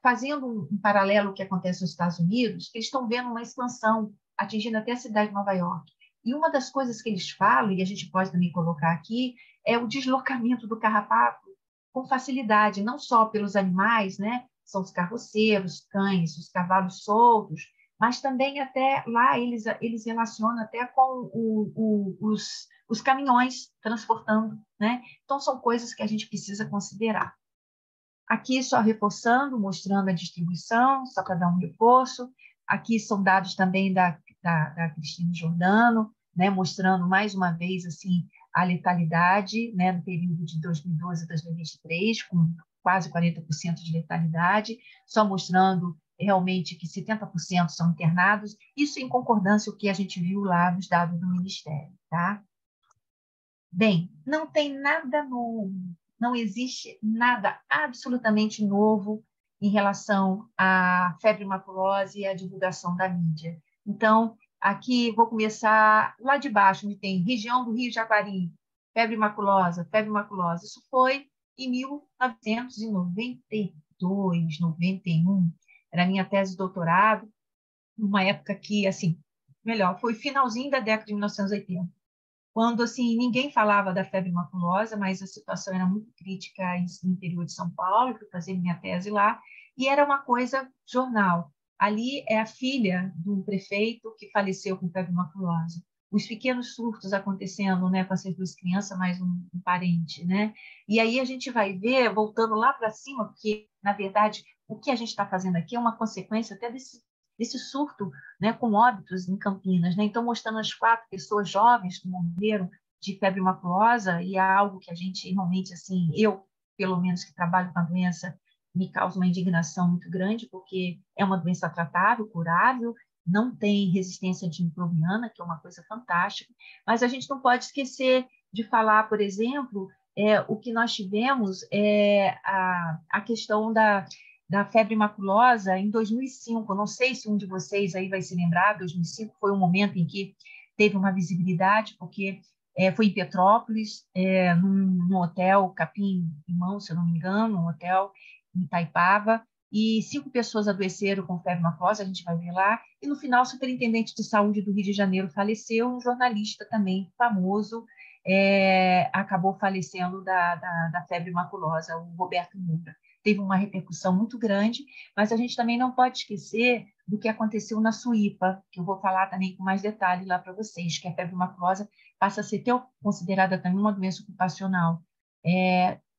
fazendo um paralelo que acontece nos Estados Unidos, eles estão vendo uma expansão, atingindo até a cidade de Nova York. E uma das coisas que eles falam, e a gente pode também colocar aqui, é o deslocamento do carrapato com facilidade, não só pelos animais, né? São os carroceiros, cães, os cavalos soltos, mas também até lá eles relacionam até com os caminhões transportando, né? Então, são coisas que a gente precisa considerar. Aqui, só reforçando, mostrando a distribuição, só para dar um reforço. Aqui são dados também da Cristina Giordano, né, mostrando mais uma vez assim, a letalidade, né, no período de 2012 a 2023, com quase 40% de letalidade, só mostrando realmente que 70% são internados, isso em concordância com o que a gente viu lá nos dados do Ministério. Tá? Bem, não tem nada novo, não existe nada absolutamente novo em relação à febre maculose e à divulgação da mídia. Então, aqui vou começar lá de baixo, onde tem região do Rio Jaguari, febre maculosa. Isso foi em 1992, 91. Era a minha tese de doutorado, numa época que, assim, melhor, foi finalzinho da década de 1980. Quando assim ninguém falava da febre maculosa, mas a situação era muito crítica no interior de São Paulo, fui fazer minha tese lá, e era uma coisa jornal. Ali é a filha do prefeito que faleceu com febre maculosa. Os pequenos surtos acontecendo, né, com essas duas crianças, mais um parente, né? E aí a gente vai ver, voltando lá para cima, porque, na verdade, o que a gente está fazendo aqui é uma consequência até desse surto, né, com óbitos em Campinas, né? Então, mostrando as 4 pessoas jovens que morreram de febre maculosa, e é algo que a gente realmente, assim, eu, pelo menos que trabalho com a doença, me causa uma indignação muito grande, porque é uma doença tratável, curável, não tem resistência antimicrobiana, que é uma coisa fantástica, mas a gente não pode esquecer de falar, por exemplo, o que nós tivemos a questão da febre maculosa em 2005. Não sei se um de vocês aí vai se lembrar, 2005 foi um momento em que teve uma visibilidade, porque foi em Petrópolis, num hotel Capim-Limão, se eu não me engano, um hotel em Itaipava, e 5 pessoas adoeceram com febre maculosa, a gente vai ver lá, e no final o superintendente de saúde do Rio de Janeiro faleceu, um jornalista também famoso acabou falecendo da febre maculosa, o Roberto Moura. Teve uma repercussão muito grande, mas a gente também não pode esquecer do que aconteceu na Suípa, que eu vou falar também com mais detalhe lá para vocês, que a febre maculosa passa a ser considerada também uma doença ocupacional.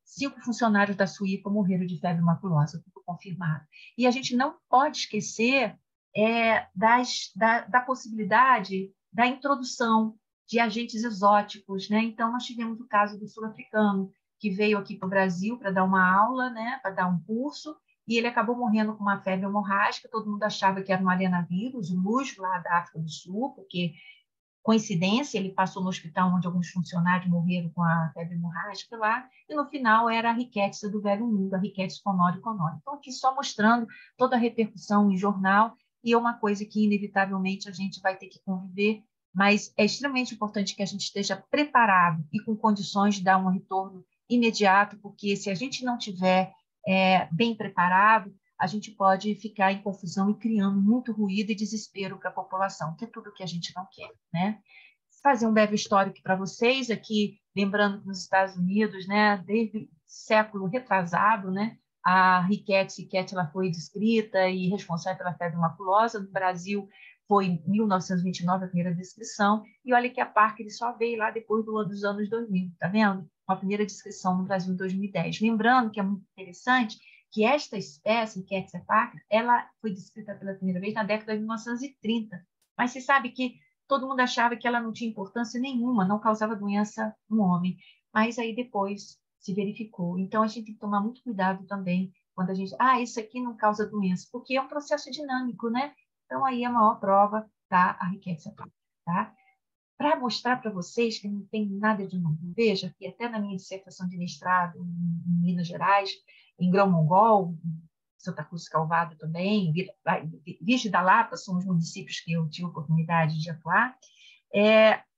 5 funcionários da Suípa morreram de febre maculosa, tudo confirmado. E a gente não pode esquecer da possibilidade da introdução de agentes exóticos, né? Então, nós tivemos o caso do sul-africano, que veio aqui para o Brasil para dar uma aula, né, para dar um curso, e ele acabou morrendo com uma febre hemorrágica. Todo mundo achava que era um arenavírus, o lujo lá da África do Sul, porque, coincidência, ele passou no hospital onde alguns funcionários morreram com a febre hemorrágica lá, e no final era a riquétsia do velho mundo, a riquétsia conori. Então, aqui só mostrando toda a repercussão em jornal, e é uma coisa que, inevitavelmente, a gente vai ter que conviver, mas é extremamente importante que a gente esteja preparado e com condições de dar um retorno imediato, porque se a gente não tiver bem preparado, a gente pode ficar em confusão e criando muito ruído e desespero para a população, que é tudo que a gente não quer, né? Fazer um breve histórico para vocês aqui, lembrando que nos Estados Unidos, né, desde o século retrasado, né, A rickettsial ela foi descrita e responsável pela febre maculosa. No Brasil, foi em 1929 a primeira descrição. E olha que a Parker só veio lá depois dos anos 2000, tá vendo? A primeira descrição no Brasil em 2010. Lembrando que é muito interessante que esta espécie, Rickettsia parker, ela foi descrita pela primeira vez na década de 1930. Mas você sabe que todo mundo achava que ela não tinha importância nenhuma, não causava doença no homem. Mas aí depois se verificou. Então, a gente tem que tomar muito cuidado também quando a gente... isso aqui não causa doença, porque é um processo dinâmico, né? Então, aí a maior prova tá a Rickettsia parker, tá? Para mostrar para vocês que não tem nada de novo. Veja que até na minha dissertação de mestrado em Minas Gerais, em Grão-Mongol, Santa Cruz do Calvário também, Virgem da Lapa são os municípios que eu tive a oportunidade de atuar.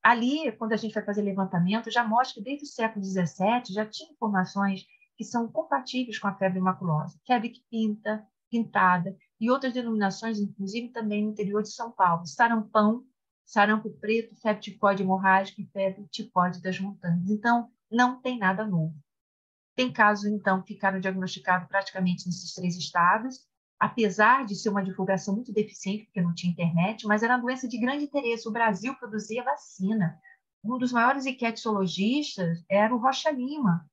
Ali, quando a gente vai fazer levantamento, já mostra que desde o século XVII já tinha informações que são compatíveis com a febre maculosa, febre que pinta, pintada, e outras denominações, inclusive também no interior de São Paulo, sarampão, sarampo preto, febre tifoide hemorrágica e febre tifoide das montanhas. Então, não tem nada novo. Tem casos, então, que ficaram diagnosticados praticamente nesses 3 estados, apesar de ser uma divulgação muito deficiente, porque não tinha internet, mas era uma doença de grande interesse. O Brasil produzia vacina. Um dos maiores rickettsiologistas era o Rocha Lima.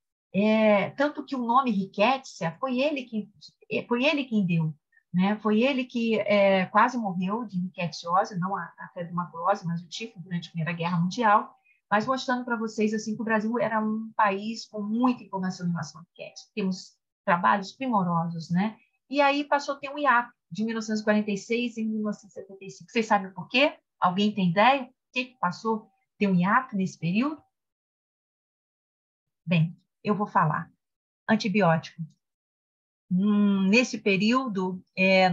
Tanto que o nome Rickettsia foi ele quem deu. Né? Foi ele que quase morreu de ricketsiose, não a febre maculosa, mas o tifo durante a Primeira Guerra Mundial, mas mostrando para vocês assim, que o Brasil era um país com muita informação em relação à riqueza. Temos trabalhos primorosos, né? E aí passou a ter um hiato de 1946 e 1975. Vocês sabem por quê? Alguém tem ideia? Por que passou a ter um hiato nesse período? Bem, eu vou falar. Antibiótico. Nesse período,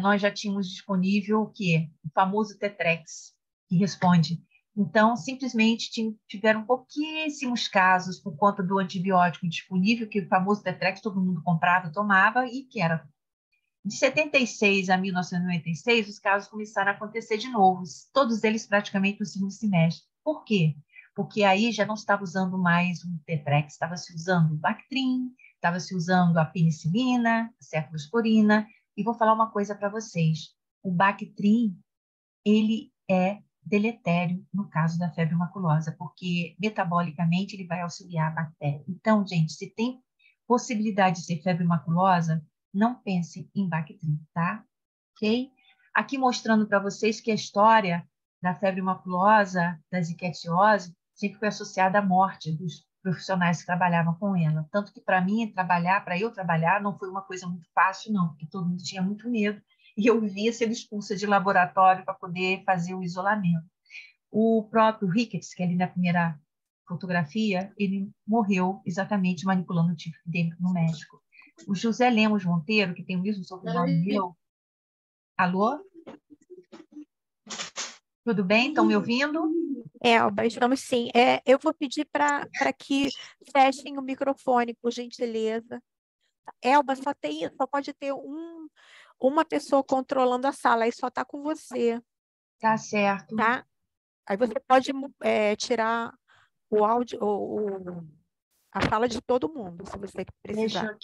nós já tínhamos disponível o quê? O famoso Tetrex, que responde. Então, simplesmente tiveram pouquíssimos casos por conta do antibiótico disponível, que o famoso Tetrex todo mundo comprava, tomava, e que era. De 76 a 1996, os casos começaram a acontecer de novo, todos eles praticamente no segundo semestre. Por quê? Porque aí já não estava usando mais o Tetrex, estava se usando o Bactrim, estava se usando a penicilina, a cefalosporina, e vou falar uma coisa para vocês. O Bactrim, ele é deletério no caso da febre maculosa, porque metabolicamente ele vai auxiliar a bactéria. Então, gente, se tem possibilidade de ser febre maculosa, não pense em Bactrim, tá? Ok? Aqui mostrando para vocês que a história da febre maculosa, da rickettsiosi, sempre foi associada à morte dos profissionais que trabalhavam com ela. Tanto que para eu trabalhar, não foi uma coisa muito fácil, não, porque todo mundo tinha muito medo e eu vivia sendo expulsa de laboratório para poder fazer o isolamento. O próprio Ricketts, que é ali na primeira fotografia, ele morreu exatamente manipulando o tifo epidêmico no México. O José Lemos Monteiro, que tem o mesmo sobrenome meu. Alô? Tudo bem? Estão me ouvindo? Elba, estamos sim. Eu vou pedir para que fechem o microfone, por gentileza. Elba, só pode ter uma pessoa controlando a sala, aí só está com você. Tá certo. Tá? Aí você pode tirar o áudio, a fala de todo mundo, se você precisar.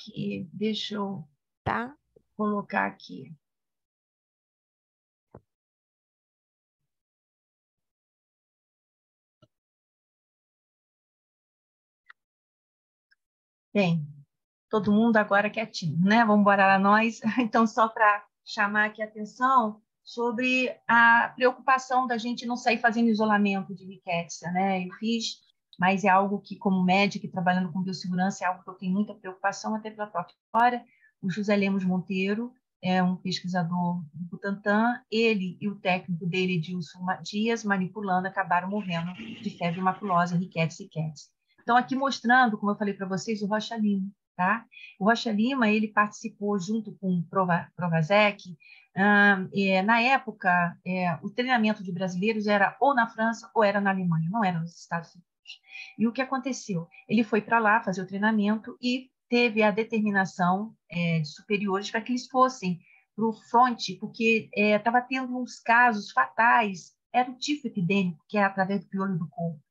Deixa eu tá? Colocar aqui. Bem, todo mundo agora quietinho, né? Vamos embora lá nós. Então, só para chamar aqui a atenção sobre a preocupação da gente não sair fazendo isolamento de rickettsia, né? Eu fiz, mas é algo que, como médica e trabalhando com biossegurança, é algo que eu tenho muita preocupação, até pela própria história. O José Lemos Monteiro é um pesquisador do Butantan, ele e o técnico dele, Edilson Dias, manipulando, acabaram morrendo de febre maculosa, rickettsia. Então, aqui mostrando, como eu falei para vocês, o Rocha Lima. Tá? O Rocha Lima, ele participou junto com o Provazek. Na época, o treinamento de brasileiros era ou na França ou era na Alemanha, não era nos Estados Unidos. E o que aconteceu? Ele foi para lá fazer o treinamento e teve a determinação de superiores para que eles fossem para o fronte, porque estava tendo uns casos fatais, era o tifo epidêmico, que é através do piolho do corpo.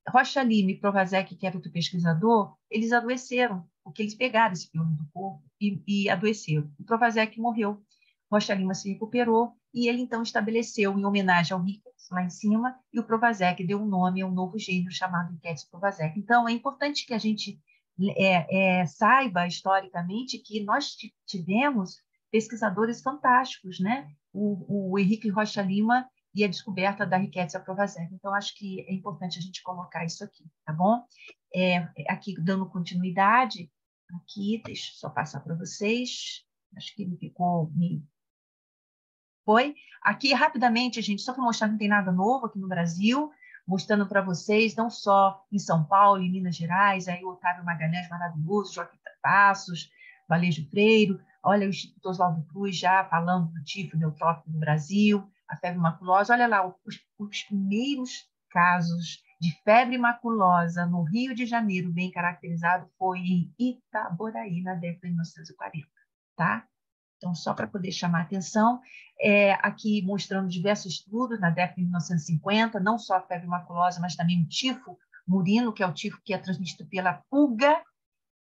Rocha Lima e Provazek, que era outro pesquisador, eles adoeceram porque eles pegaram esse piolho do corpo e adoeceram. O Provazec morreu, Rocha Lima se recuperou, e ele então estabeleceu, em homenagem ao Ricketts, lá em cima, e o Provazec deu um nome a um novo gênero chamado Ricketts Provazec. Então, é importante que a gente saiba, historicamente, que nós tivemos pesquisadores fantásticos, né? O Henrique Rocha Lima e a descoberta da Rickettsia provazec. Então, acho que é importante a gente colocar isso aqui, tá bom? Aqui, dando continuidade, aqui, deixa eu só passar para vocês, acho que ele ficou... Foi? Aqui, rapidamente, gente, só para mostrar que não tem nada novo aqui no Brasil, mostrando para vocês, não só em São Paulo, em Minas Gerais, aí o Otávio Magalhães, maravilhoso, Joaquim Passos, Valejo Freire, olha o Instituto Oswaldo Cruz já falando do tifo neutrófico no Brasil, a febre maculosa, olha lá, os primeiros casos de febre maculosa no Rio de Janeiro, bem caracterizado, foi em Itaboraí, na década de 1940, tá? Então, só para poder chamar a atenção, aqui mostrando diversos estudos na década de 1950, não só a febre maculosa, mas também o tifo murino, que é o tifo que é transmitido pela pulga,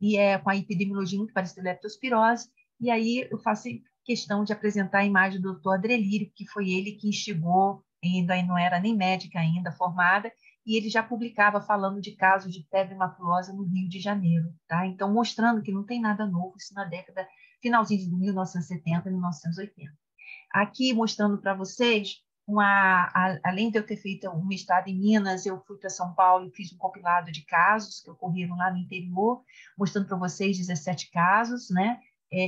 e com a epidemiologia muito parecida com a leptospirose. E aí eu faço questão de apresentar a imagem do Dr. Adrelírio, que foi ele que instigou, ainda não era nem médica ainda formada, e ele já publicava falando de casos de febre maculosa no Rio de Janeiro, tá? Então, mostrando que não tem nada novo, isso na década finalzinho de 1970, 1980. Aqui, mostrando para vocês, além de eu ter feito um mestrado em Minas, eu fui para São Paulo e fiz um compilado de casos que ocorreram lá no interior, mostrando para vocês 17 casos, né?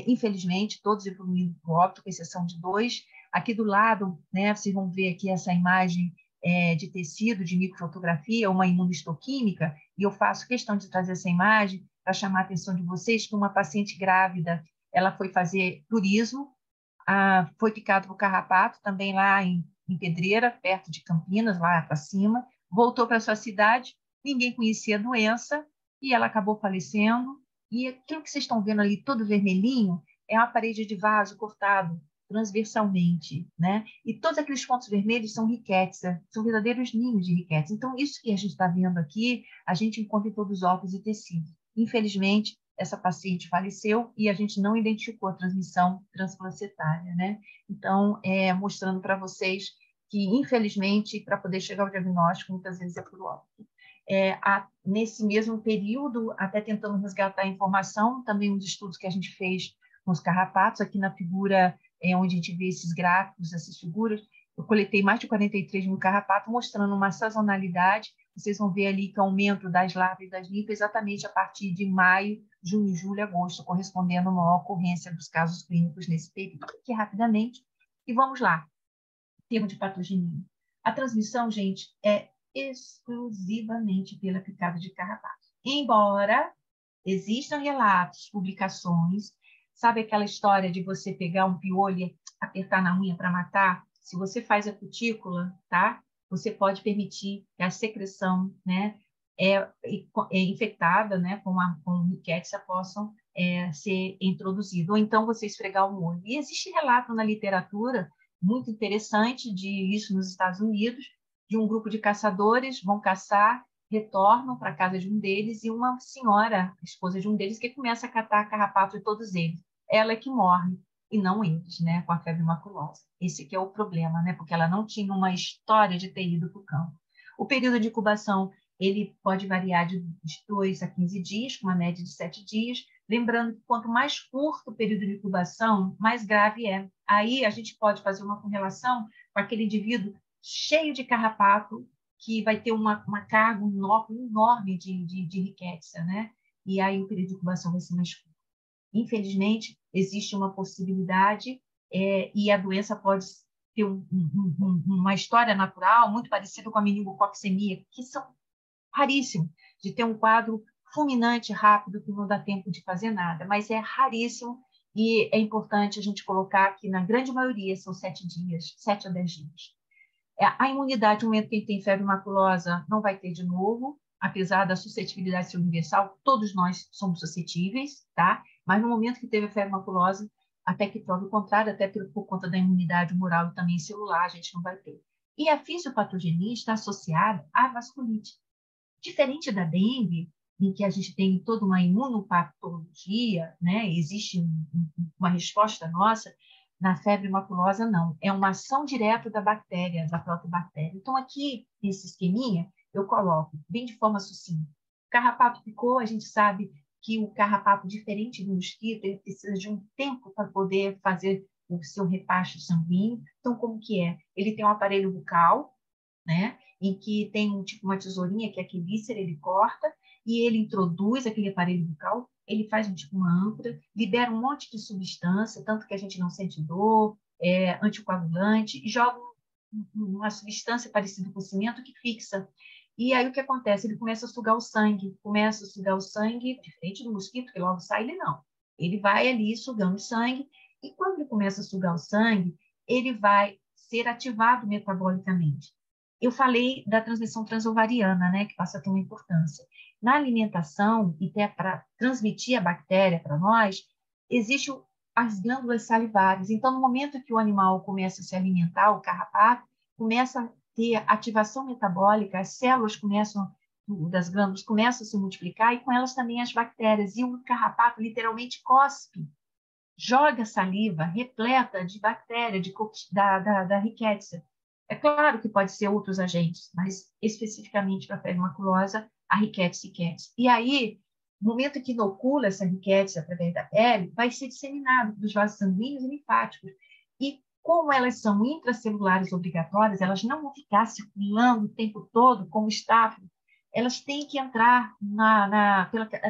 Infelizmente, todos evoluindo para o óbito, com exceção de 2. Aqui do lado, né, vocês vão ver aqui essa imagem de tecido, de microfotografia, uma imunohistoquímica, e eu faço questão de trazer essa imagem para chamar a atenção de vocês que uma paciente grávida, ela foi fazer turismo, foi picado por carrapato, também lá em Pedreira, perto de Campinas, lá para cima, voltou para sua cidade, ninguém conhecia a doença, e ela acabou falecendo, e aquilo que vocês estão vendo ali, todo vermelhinho, é uma parede de vaso cortado transversalmente, né? E todos aqueles pontos vermelhos são Rickettsia, são verdadeiros ninhos de Rickettsia. Então, isso que a gente está vendo aqui, a gente encontra em todos os órgãos e tecidos. Infelizmente, essa paciente faleceu e a gente não identificou a transmissão transplacentária, né? Então, mostrando para vocês que, infelizmente, para poder chegar ao diagnóstico, muitas vezes é por óbito. Nesse mesmo período, até tentando resgatar a informação, também uns estudos que a gente fez com os carrapatos, aqui na figura onde a gente vê esses gráficos, essas figuras, eu coletei mais de 43 mil carrapatos, mostrando uma sazonalidade. Vocês vão ver ali que o aumento das larvas e das ninfas exatamente a partir de maio, junho, julho, agosto, correspondendo à maior ocorrência dos casos clínicos nesse período. Aqui, rapidamente. E vamos lá. Termo de patogenia. A transmissão, gente, é exclusivamente pela picada de carrapato. Embora existam relatos, publicações, sabe aquela história de você pegar um piolho e apertar na unha para matar? Se você faz a cutícula, tá? Você pode permitir que a secreção, né, infectada, né, com Rickettsia possam ser introduzida. Ou então você esfregar o olho. E existe relato na literatura muito interessante disso nos Estados Unidos, de um grupo de caçadores, vão caçar, retornam para a casa de um deles e uma senhora, a esposa de um deles, que começa a catar carrapato de todos eles. Ela é que morre, e não eles, né, com a febre maculosa. Esse que é o problema, né, porque ela não tinha uma história de ter ido para o campo. O período de incubação, ele pode variar de 2 a 15 dias, com uma média de 7 dias, lembrando que quanto mais curto o período de incubação, mais grave é. Aí a gente pode fazer uma correlação com aquele indivíduo cheio de carrapato, que vai ter uma carga enorme de Rickettsia, né? E aí o período de incubação vai ser mais curto. Infelizmente, existe uma possibilidade e a doença pode ter uma história natural muito parecida com a meningococcemia, que são raríssimos, de ter um quadro fulminante rápido que não dá tempo de fazer nada, mas é raríssimo e é importante a gente colocar que na grande maioria são 7 dias, 7 a 10 dias. A imunidade, no momento que quem tem febre maculosa, não vai ter de novo, apesar da suscetibilidade ser universal, todos nós somos suscetíveis, tá? Mas no momento que teve a febre maculosa, até que prove o contrário, até por conta da imunidade humoral e também celular, a gente não vai ter. E a fisiopatogenia está associada à vasculite. Diferente da dengue, em que a gente tem toda uma imunopatologia, né? Existe uma resposta nossa. Na febre maculosa, não. É uma ação direta da bactéria, da própria bactéria. Então, aqui, nesse esqueminha, eu coloco, bem de forma sucinta. O carrapato picou, a gente sabe que o carrapato, diferente do mosquito, ele precisa de um tempo para poder fazer o seu repasto sanguíneo. Então, como que é? Ele tem um aparelho bucal, né? Em que tem tipo uma tesourinha que é aquele víscera, ele corta e ele introduz aquele aparelho bucal, ele faz tipo uma âncora, libera um monte de substância, tanto que a gente não sente dor, anticoagulante, e joga uma substância parecida com cimento que fixa. E aí o que acontece? Ele começa a sugar o sangue, diferente do mosquito, que logo sai, ele não. Ele vai ali sugando sangue, e quando ele começa a sugar o sangue, ele vai ser ativado metabolicamente. Eu falei da transmissão transovariana, né, que passa a ter uma importância. Na alimentação, e até para transmitir a bactéria para nós, existem as glândulas salivares. Então, no momento que o animal começa a se alimentar, o carrapato, começa a ter ativação metabólica, as células das glândulas começam a se multiplicar e com elas também as bactérias. E o carrapato literalmente cospe, joga saliva repleta de bactéria, da Rickettsia. É claro que pode ser outros agentes, mas especificamente para a febre maculosa, a Rickettsia rickettsii. E aí, no momento que inocula essa Rickettsia através da pele, vai ser disseminado dos vasos sanguíneos e linfáticos. E como elas são intracelulares obrigatórias, elas não vão ficar circulando o tempo todo como estáfilo. Elas têm que entrar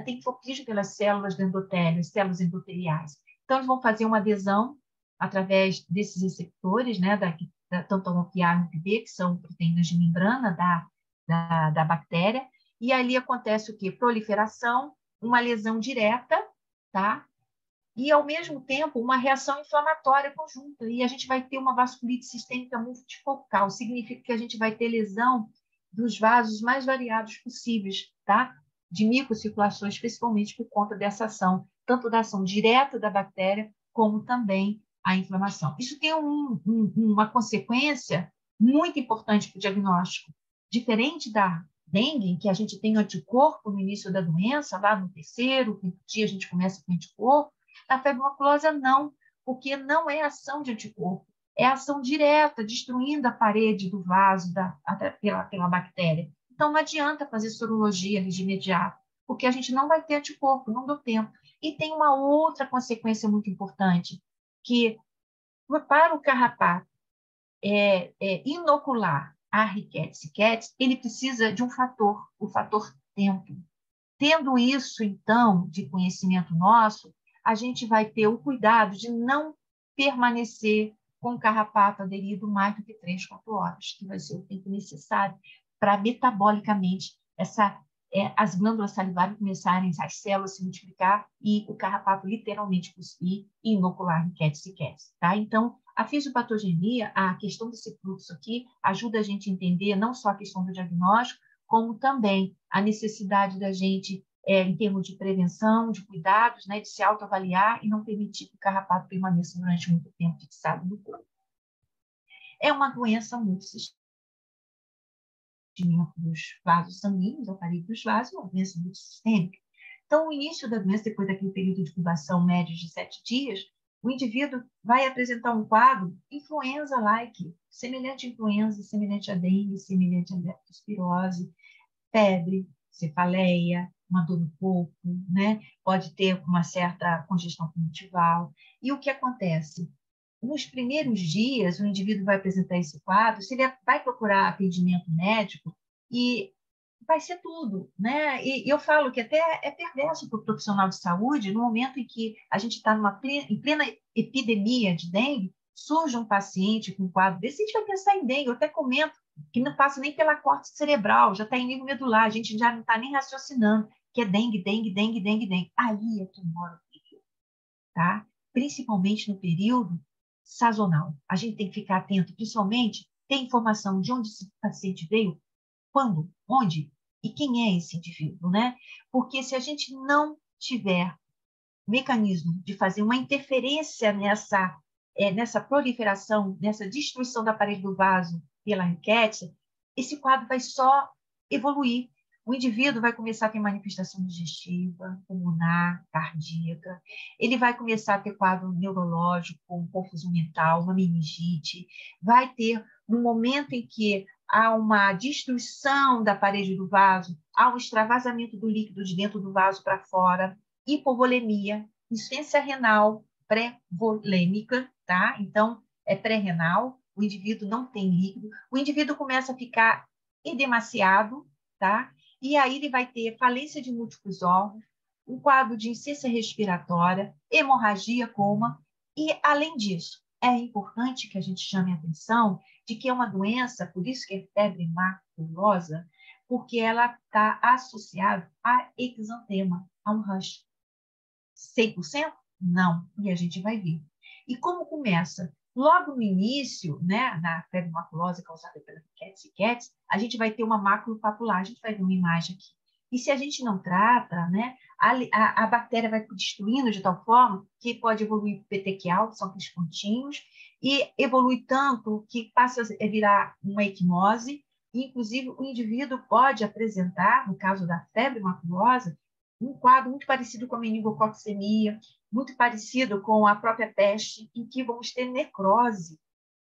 têm que ser oxigênio pelas células do endotélio, células endoteliais. Então, eles vão fazer uma adesão através desses receptores, né, tanto a OPA e a OPB, que são proteínas de membrana da bactéria, e ali acontece o quê? Proliferação, uma lesão direta, tá? E, ao mesmo tempo, uma reação inflamatória conjunta. E a gente vai ter uma vasculite sistêmica multifocal, significa que a gente vai ter lesão dos vasos mais variados possíveis, tá? De microcirculações, principalmente por conta dessa ação, tanto da ação direta da bactéria, como também a inflamação. Isso tem uma consequência muito importante para o diagnóstico. Diferente da dengue, em que a gente tem anticorpo no início da doença, lá no terceiro, quinto dia a gente começa com anticorpo, na febre maculosa não, porque não é ação de anticorpo, é ação direta, destruindo a parede do vaso pela bactéria. Então, não adianta fazer sorologia de imediato, porque a gente não vai ter anticorpo, não deu tempo. E tem uma outra consequência muito importante, que para o carrapato inocular a Rickettsia rickettsii, ele precisa de um fator, o fator tempo. Tendo isso, então, de conhecimento nosso, a gente vai ter o cuidado de não permanecer com o carrapato aderido mais do que 3, 4 horas, que vai ser o tempo necessário para metabolicamente as glândulas salivares começarem, as células se multiplicar e o carrapato literalmente cuspir e inocular Rickettsia rickettsii, tá? Então, a fisiopatogenia, a questão desse fluxo aqui, ajuda a gente a entender não só a questão do diagnóstico, como também a necessidade da gente, em termos de prevenção, de cuidados, né, de se autoavaliar e não permitir que o carrapato permaneça durante muito tempo fixado no corpo. É uma doença muito sistêmica dos vasos sanguíneos, aparelho dos vasos, uma doença muito sistêmica. Então, o início da doença, depois daquele período de incubação médio de 7 dias, o indivíduo vai apresentar um quadro influenza-like, semelhante à influenza, semelhante à dengue, semelhante à leptospirose, febre, cefaleia, uma dor no corpo, né? Pode ter uma certa congestão conjuntival. E o que acontece? Nos primeiros dias, o indivíduo vai apresentar esse quadro, se ele vai procurar atendimento médico, e vai ser tudo, né? E eu falo que até é perverso para o profissional de saúde, no momento em que a gente está em plena epidemia de dengue, surge um paciente com um quadro desse, a gente vai pensar em dengue, eu até comento que não passa nem pela córtex cerebral, já está em nível medular, a gente já não está nem raciocinando, que é dengue, dengue, dengue, dengue, dengue. Aí é que mora o perigo, tá? Principalmente no período sazonal. A gente tem que ficar atento, principalmente, ter informação de onde esse paciente veio, quando, onde e quem é esse indivíduo, né? Porque se a gente não tiver mecanismo de fazer uma interferência nessa proliferação, nessa destruição da parede do vaso pela Rickettsia, esse quadro vai só evoluir, O indivíduo vai começar a ter manifestação digestiva, pulmonar, cardíaca. Ele vai começar a ter quadro neurológico, como confusão mental, uma meningite. Vai ter, no momento em que há uma destruição da parede do vaso, há um extravasamento do líquido de dentro do vaso para fora, hipovolemia, insuficiência renal pré-volêmica, tá? Então, é pré-renal, o indivíduo não tem líquido, o indivíduo começa a ficar edemaciado, tá? E aí ele vai ter falência de múltiplos órgãos, um quadro de insuficiência respiratória, hemorragia, coma, e, além disso, é importante que a gente chame a atenção de que é uma doença, por isso que é febre maculosa, porque ela está associada a exantema, a um rush. 100%? Não, e a gente vai ver. E como começa? Logo no início, né, na febre maculosa causada pela rickettsias, a gente vai ter uma maculopapular, a gente vai ver uma imagem aqui. E se a gente não trata, né, a bactéria vai destruindo de tal forma que pode evoluir para o petequial, que são aqueles pontinhos, e evolui tanto que passa a virar uma equimose, e, inclusive, o indivíduo pode apresentar, no caso da febre maculosa, um quadro muito parecido com a meningococcemia, muito parecido com a própria peste, em que vamos ter necrose,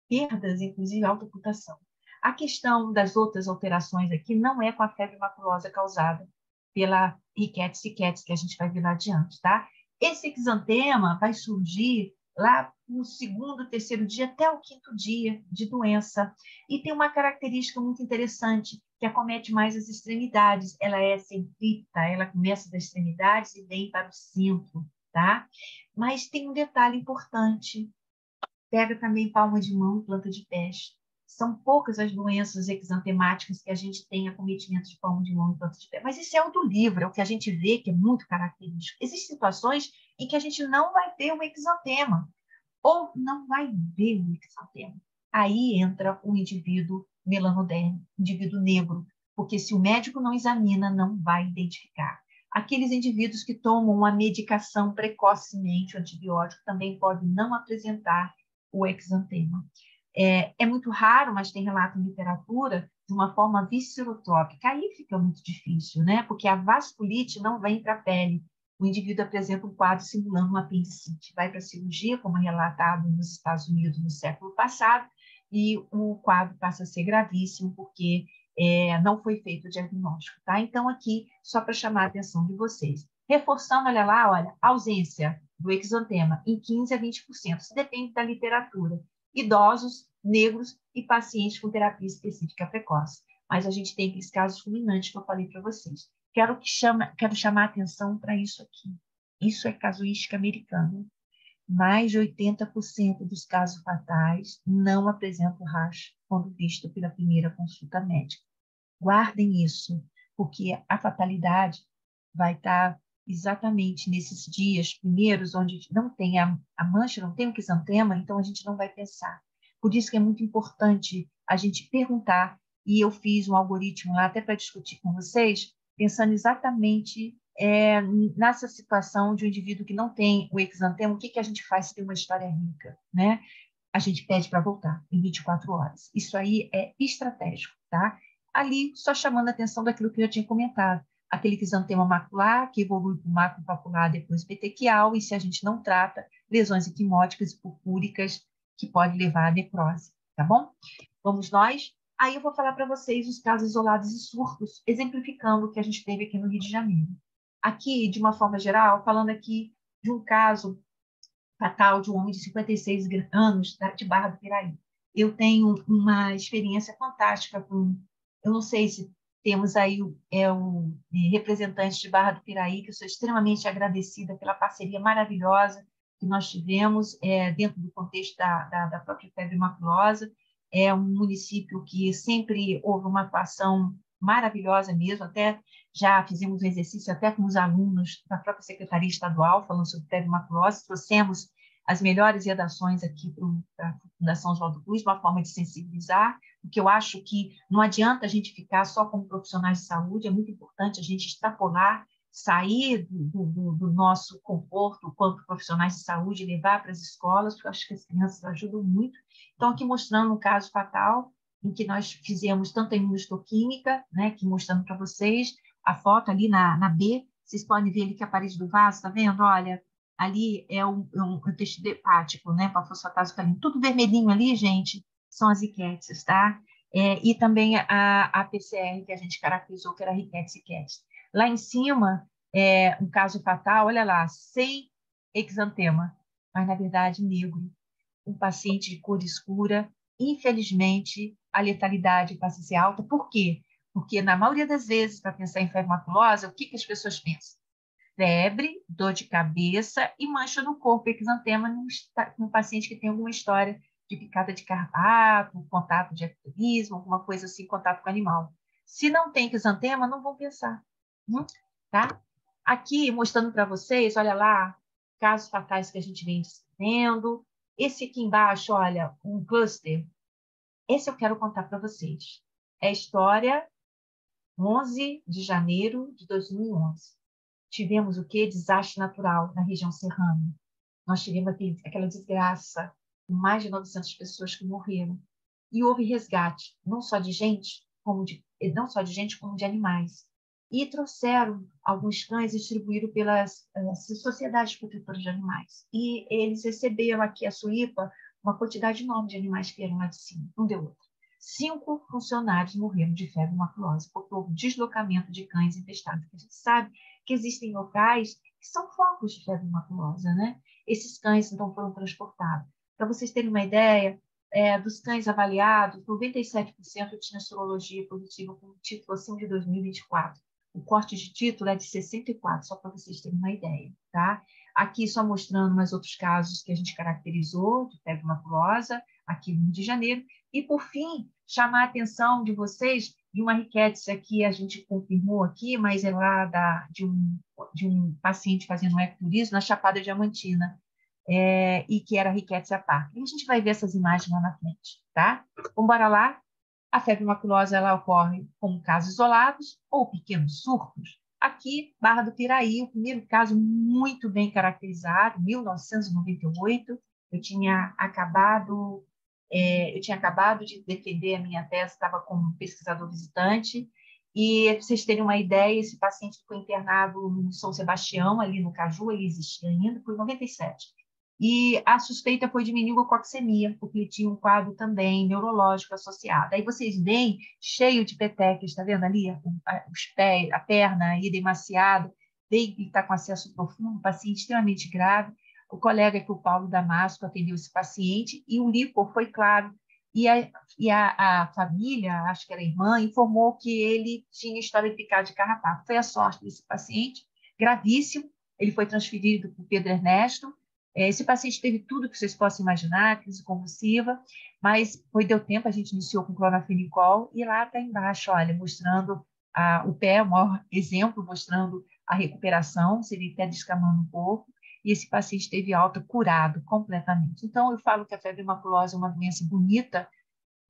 perdas, inclusive autoamputação. A questão das outras alterações aqui não é com a febre maculosa causada pela rickettsias, que a gente vai ver lá adiante, tá? Esse exantema vai surgir lá no segundo, terceiro dia, até o quinto dia de doença. E tem uma característica muito interessante, que acomete mais as extremidades. Ela é centrípeta, ela começa das extremidades e vem para o centro, tá? Mas tem um detalhe importante. Pega também palma de mão, planta de peste. São poucas as doenças exantemáticas que a gente tem acometimento de palma de mão e planta de peste. Mas isso é o do livro, é o que a gente vê que é muito característico. Existem situações em que a gente não vai ter um exantema, ou não vai ver um exantema. Aí entra o indivíduo melanodérmico, indivíduo negro, porque se o médico não examina, não vai identificar. Aqueles indivíduos que tomam uma medicação precocemente, o antibiótico, também podem não apresentar o exantema. É muito raro, mas tem relato em literatura, de uma forma viscerotrópica. Aí fica muito difícil, né? Porque a vasculite não vem para a pele. O indivíduo apresenta um quadro simulando uma apendicite. Vai para a cirurgia, como é relatado nos Estados Unidos no século passado, e o quadro passa a ser gravíssimo, porque não foi feito o diagnóstico, tá? Então, aqui, só para chamar a atenção de vocês. Reforçando, olha lá, olha, ausência do exantema em 15% a 20%. Isso depende da literatura. Idosos, negros e pacientes com terapia específica precoce. Mas a gente tem aqueles casos fulminantes que eu falei para vocês. Quero chamar a atenção para isso aqui. Isso é casuística americana. Mais de 80% dos casos fatais não apresentam rash quando visto pela primeira consulta médica. Guardem isso, porque a fatalidade vai estar exatamente nesses dias primeiros, onde não tem a mancha, não tem o exantema, então a gente não vai pensar. Por isso que é muito importante a gente perguntar, e eu fiz um algoritmo lá até para discutir com vocês, pensando exatamente nessa situação de um indivíduo que não tem o exantema, o que a gente faz se tem uma história rica, né? A gente pede para voltar em 24 horas. Isso aí é estratégico, tá? Ali, só chamando a atenção daquilo que eu já tinha comentado. Aquele exantema macular, que evolui para o maculopapular, depois petequial, e se a gente não trata, lesões equimóticas e purpúricas, que pode levar à necrose, tá bom? Vamos nós? Aí eu vou falar para vocês os casos isolados e surtos, exemplificando o que a gente teve aqui no Rio de Janeiro. Aqui, de uma forma geral, falando aqui de um caso fatal de um homem de 56 anos de Barra do Piraí. Eu tenho uma experiência fantástica com... Eu não sei se temos aí o representante de Barra do Piraí, que eu sou extremamente agradecida pela parceria maravilhosa que nós tivemos dentro do contexto da própria febre maculosa. É um município que sempre houve uma atuação maravilhosa mesmo, até já fizemos um exercício até com os alunos da própria Secretaria Estadual, falando sobre febre maculosa, trouxemos as melhores redações aqui para a Fundação Oswaldo Cruz, uma forma de sensibilizar, porque eu acho que não adianta a gente ficar só como profissionais de saúde, é muito importante a gente extrapolar, sair do nosso conforto quanto profissionais de saúde e levar para as escolas, porque eu acho que as crianças ajudam muito. Então, aqui mostrando um caso fatal em que nós fizemos tanto a imunohistoquímica, né, que mostrando para vocês a foto ali na B, vocês podem ver ali que a parede do vaso, tá vendo? Olha, ali é um tecido hepático, né, com a fosfatase alcalina. Tudo vermelhinho ali, gente, são as riquétsias, tá? E também a PCR que a gente caracterizou, que era riquétsia riquétsia. Lá em cima, um caso fatal, olha lá, sem exantema, mas na verdade negro. Um paciente de cor escura, infelizmente, a letalidade passa a ser alta. Por quê? Porque, na maioria das vezes, para pensar em febre maculosa, o que as pessoas pensam? Febre, dor de cabeça e mancha no corpo, exantema num paciente que tem alguma história de picada de carrapato, contato de ectopismo, alguma coisa assim, contato com animal. Se não tem exantema, não vão pensar. Tá? Aqui, mostrando para vocês, olha lá, casos fatais que a gente vem vendo. Esse aqui embaixo, olha, um cluster. Esse eu quero contar para vocês. É a história 11 de janeiro de 2011. Tivemos o quê? Desastre natural na região serrana. Nós tivemos aquela desgraça, com mais de 900 pessoas que morreram. E houve resgate, não só de gente, como de animais. E trouxeram alguns cães e distribuíram pelas sociedades protetoras de animais. E eles receberam aqui a Suípa uma quantidade enorme de animais que vieram lá de cima. Não deu outra. 5 funcionários morreram de febre maculosa, porque houve deslocamento de cães infestados. A gente sabe que existem locais que são focos de febre maculosa, né? Esses cães, então, foram transportados. Para vocês terem uma ideia, dos cães avaliados, 97% tinha sorologia positiva com título acima de 2024. O corte de título é de 64, só para vocês terem uma ideia, tá? Aqui só mostrando mais outros casos que a gente caracterizou de febre maculosa, aqui no Rio de Janeiro. E, por fim, chamar a atenção de vocês de uma riquétsia que a gente confirmou aqui, mas é lá de um paciente fazendo um ecturismo na Chapada Diamantina, e que era riquétsia parca. E a gente vai ver essas imagens lá na frente, tá? Vamos embora lá? A febre maculosa ela ocorre como casos isolados ou pequenos surtos. Aqui, Barra do Piraí, o primeiro caso muito bem caracterizado, 1998. Eu tinha acabado de defender a minha tese, estava como pesquisador visitante, e para vocês terem uma ideia, esse paciente ficou internado no São Sebastião, ali no Caju, ele existia ainda, foi em 97. E a suspeita foi de meningococcemia, porque ele tinha um quadro também neurológico associado. Aí vocês veem, cheio de petequias, está vendo ali? Os pés, a perna emaciada, veio que está com acesso profundo, paciente extremamente grave. O colega que o Paulo Damasco atendeu esse paciente, e o líquor foi claro. E a família, acho que era a irmã, informou que ele tinha história de picada de carrapato. Foi a sorte desse paciente, gravíssimo. Ele foi transferido para o Pedro Ernesto. Esse paciente teve tudo que vocês possam imaginar, crise convulsiva, mas deu tempo, a gente iniciou com clonafenicol, e lá está embaixo, olha, mostrando o pé, o maior exemplo, mostrando a recuperação, seria até descamando um pouco, e esse paciente teve alta, curado completamente. Então, eu falo que a febre maculosa é uma doença bonita,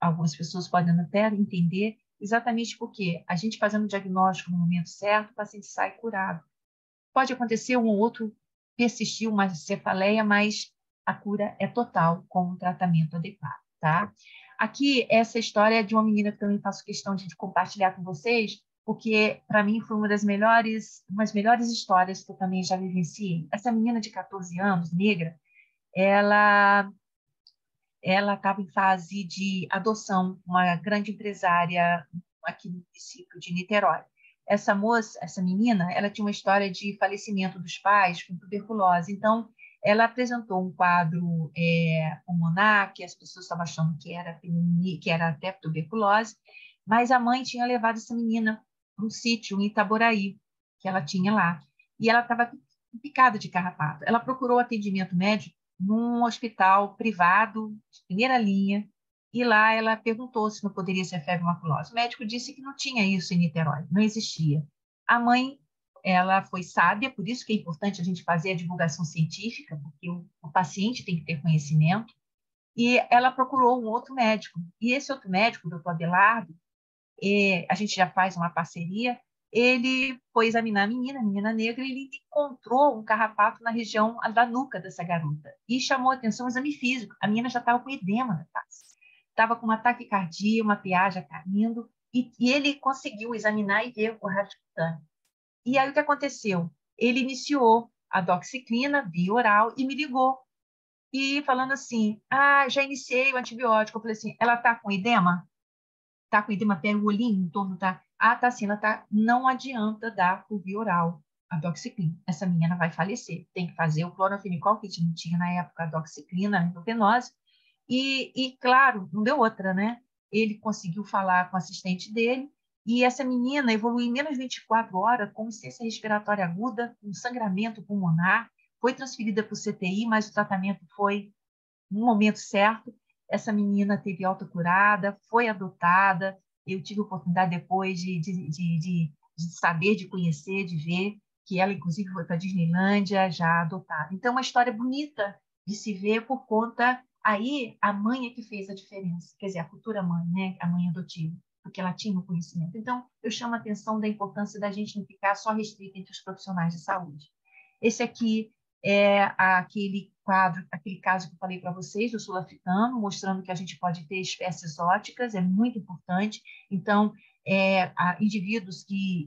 algumas pessoas podem até entender, exatamente porque a gente fazendo o diagnóstico no momento certo, o paciente sai curado. Pode acontecer um ou outro persistir uma cefaleia, mas a cura é total com um tratamento adequado, tá? Aqui, essa história é de uma menina que também faço questão de compartilhar com vocês, porque, para mim, foi uma das melhores histórias que eu também já vivenciei. Essa menina de 14 anos, negra, ela estava em fase de adoção, uma grande empresária aqui no município de Niterói. Essa menina, ela tinha uma história de falecimento dos pais com tuberculose. Então, ela apresentou um quadro pulmonar, que as pessoas estavam achando que era até tuberculose, mas a mãe tinha levado essa menina para um sítio em Itaboraí, que ela tinha lá. E ela estava picada de carrapato. Ela procurou atendimento médico num hospital privado, de primeira linha, e lá ela perguntou se não poderia ser febre maculosa. O médico disse que não tinha isso em Niterói, não existia. A mãe, ela foi sábia, por isso que é importante a gente fazer a divulgação científica, porque o paciente tem que ter conhecimento, e ela procurou um outro médico. E esse outro médico, o doutor Abelardo, a gente já faz uma parceria, ele foi examinar a menina negra, e ele encontrou um carrapato na região da nuca dessa garota, e chamou a atenção o exame físico. A menina já estava com edema na face. estava com uma taquicardia, uma piagem caindo, e ele conseguiu examinar e ver o rádio cutâneo. E aí o que aconteceu? Ele iniciou a doxiciclina via oral e me ligou. E falando assim, já iniciei o antibiótico. Eu falei assim, ela está com edema? Está com edema, pega o olhinho em torno, tá? Tá sim, ela tá. Não adianta dar por via oral a doxiciclina. Essa menina vai falecer. Tem que fazer o clorofenicol, que não tinha na época a doxiciclina, a endovenosa. E, claro, não deu outra, né? Ele conseguiu falar com o assistente dele, e essa menina evoluiu em menos de 24 horas com insuficiência respiratória aguda, com sangramento pulmonar, foi transferida para o CTI, mas o tratamento foi no momento certo. Essa menina teve alta curada, foi adotada. Eu tive a oportunidade depois de saber, de conhecer, de ver que ela, inclusive, foi para a Disneylândia já adotada. Então, uma história bonita de se ver por conta... Aí, a mãe é que fez a diferença, quer dizer, a futura mãe, né? A mãe adotiva, porque ela tinha o conhecimento. Então, eu chamo a atenção da importância da gente não ficar só restrita entre os profissionais de saúde. Esse aqui é aquele quadro, aquele caso que eu falei para vocês, do sul-africano, mostrando que a gente pode ter espécies exóticas, é muito importante. Então, indivíduos que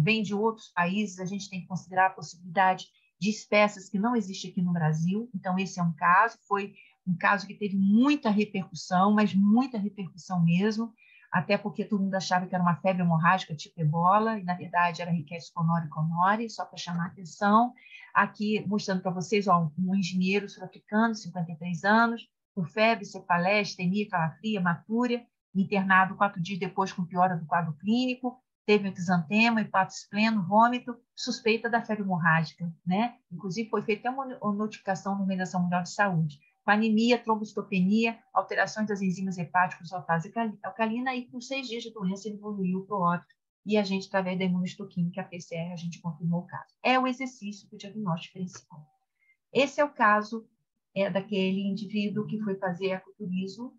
vêm de outros países, a gente tem que considerar a possibilidade de espécies que não existem aqui no Brasil. Então, esse é um caso, foi um caso que teve muita repercussão, mas muita repercussão mesmo, até porque todo mundo achava que era uma febre hemorrágica tipo ebola, e na verdade era Rickettsia gonori, só para chamar a atenção. Aqui mostrando para vocês um engenheiro sul-africano, 53 anos, com febre, cefaleia, astenia, calafria, matúria, internado 4 dias depois com piora do quadro clínico, teve um exantema, hepatospleno, vômito, suspeita da febre hemorrágica, né? Inclusive foi feita uma notificação na Organização Mundial de Saúde, com anemia, trombocitopenia, alterações das enzimas hepáticas, sulfase alcalina, e com 6 dias de doença ele evoluiu para o óbito. E a gente, através da imunohistoquímica, a PCR, a gente confirmou o caso. É o exercício do diagnóstico principal. Esse é o caso daquele indivíduo que foi fazer ecoturismo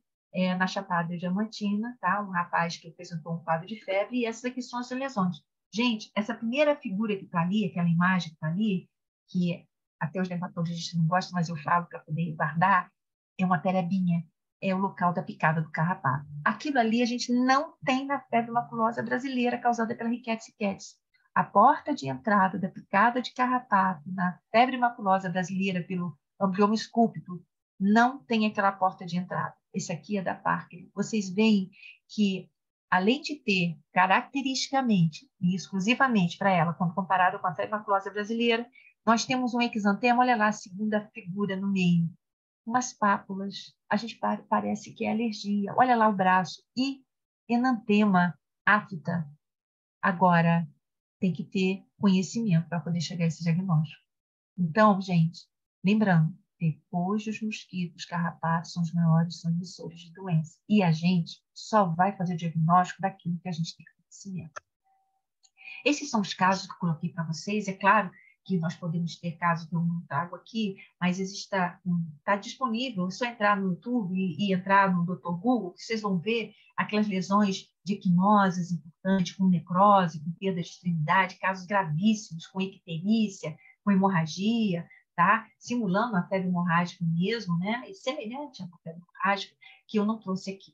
na Chapada Diamantina, tá? Um rapaz que apresentou um quadro de febre, e essas aqui são as lesões. Gente, essa primeira figura que está ali, aquela imagem que está ali, que até os dermatologistas não gostam, mas eu falo para poder guardar, é uma terebinha, é o local da picada do carrapato. Aquilo ali a gente não tem na febre maculosa brasileira causada pela Rickettsia rickettsii. A porta de entrada da picada de carrapato na febre maculosa brasileira pelo amblioma escúpito não tem aquela porta de entrada. Esse aqui é da Parker. Vocês veem que, além de ter caracteristicamente e exclusivamente para ela, quando comparado com a febre maculosa brasileira, nós temos um exantema, olha lá a segunda figura no meio, umas pápulas, a gente parece que é alergia, olha lá o braço, e enantema afta. Agora, tem que ter conhecimento para poder chegar a esse diagnóstico. Então, gente, lembrando, depois dos mosquitos, carrapatos são os maiores transmissores de doença. E a gente só vai fazer o diagnóstico daquilo que a gente tem conhecimento. Esses são os casos que eu coloquei para vocês. É claro que nós podemos ter casos que eu não trago aqui, mas está disponível. É só entrar no YouTube e entrar no Dr. Google, que vocês vão ver aquelas lesões de equimoses importantes, com necrose, com perda de extremidade, casos gravíssimos, com icterícia, com hemorragia, tá? Simulando a febre hemorrágica mesmo, né? E semelhante à febre hemorrágica, que eu não trouxe aqui.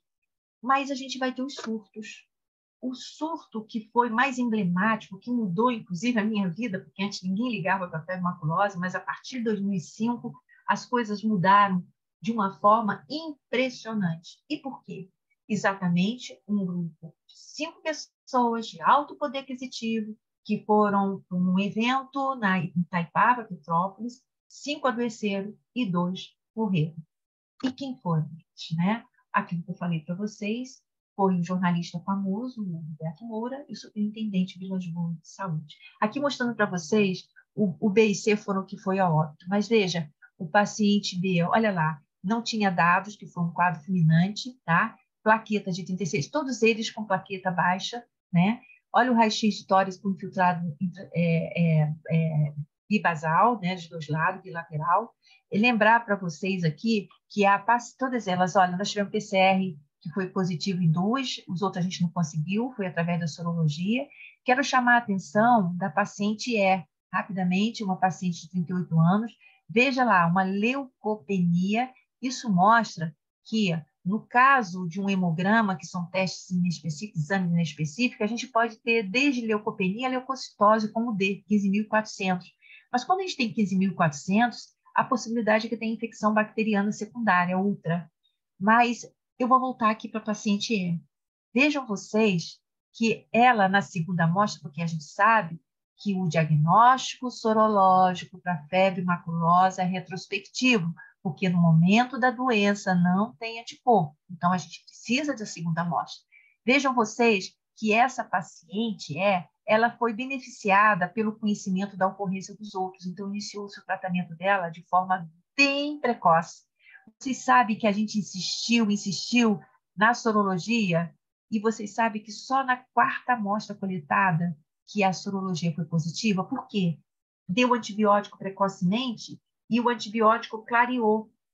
Mas a gente vai ter os surtos. O surto que foi mais emblemático, que mudou, inclusive, a minha vida, porque antes ninguém ligava para a febre maculosa, mas a partir de 2005 as coisas mudaram de uma forma impressionante. E por quê? Exatamente um grupo de 5 pessoas de alto poder aquisitivo que foram para um evento em Itaipava, Petrópolis, 5 adoeceram e 2 morreram. E quem foram, né? Aquilo que eu falei para vocês, foi um jornalista famoso, o Roberto Moura, e o superintendente de Lisboa de Saúde. Aqui mostrando para vocês, o B e C foram o que foi a óbito. Mas veja, o paciente B, olha lá, não tinha dados, que foi um quadro fulminante, tá? Plaqueta de 36, todos eles com plaqueta baixa, né? Olha o raio-x de tórax com infiltrado bibasal, né, dos dois lados, bilateral. E lembrar para vocês aqui que todas elas, olha, nós tivemos PCR que foi positivo em 2, os outros a gente não conseguiu, foi através da sorologia. Quero chamar a atenção da paciente rapidamente, uma paciente de 38 anos, veja lá, uma leucopenia, isso mostra que No caso de um hemograma, que são testes inespecíficos, exames inespecíficos, a gente pode ter desde leucopenia a leucocitose, como D, 15.400. Mas quando a gente tem 15.400, a possibilidade é que tenha infecção bacteriana secundária, ultra. Mas eu vou voltar aqui para a paciente E. Vejam vocês que ela, na segunda amostra, porque a gente sabe que o diagnóstico sorológico para febre maculosa é retrospectivo, porque no momento da doença não tem anticorpo. Então, a gente precisa da segunda amostra. Vejam vocês que essa paciente ela foi beneficiada pelo conhecimento da ocorrência dos outros, então iniciou-se o tratamento dela de forma bem precoce. Vocês sabem que a gente insistiu na sorologia, e vocês sabem que só na quarta amostra coletada que a sorologia foi positiva. Por quê? Deu antibiótico precocemente e o antibiótico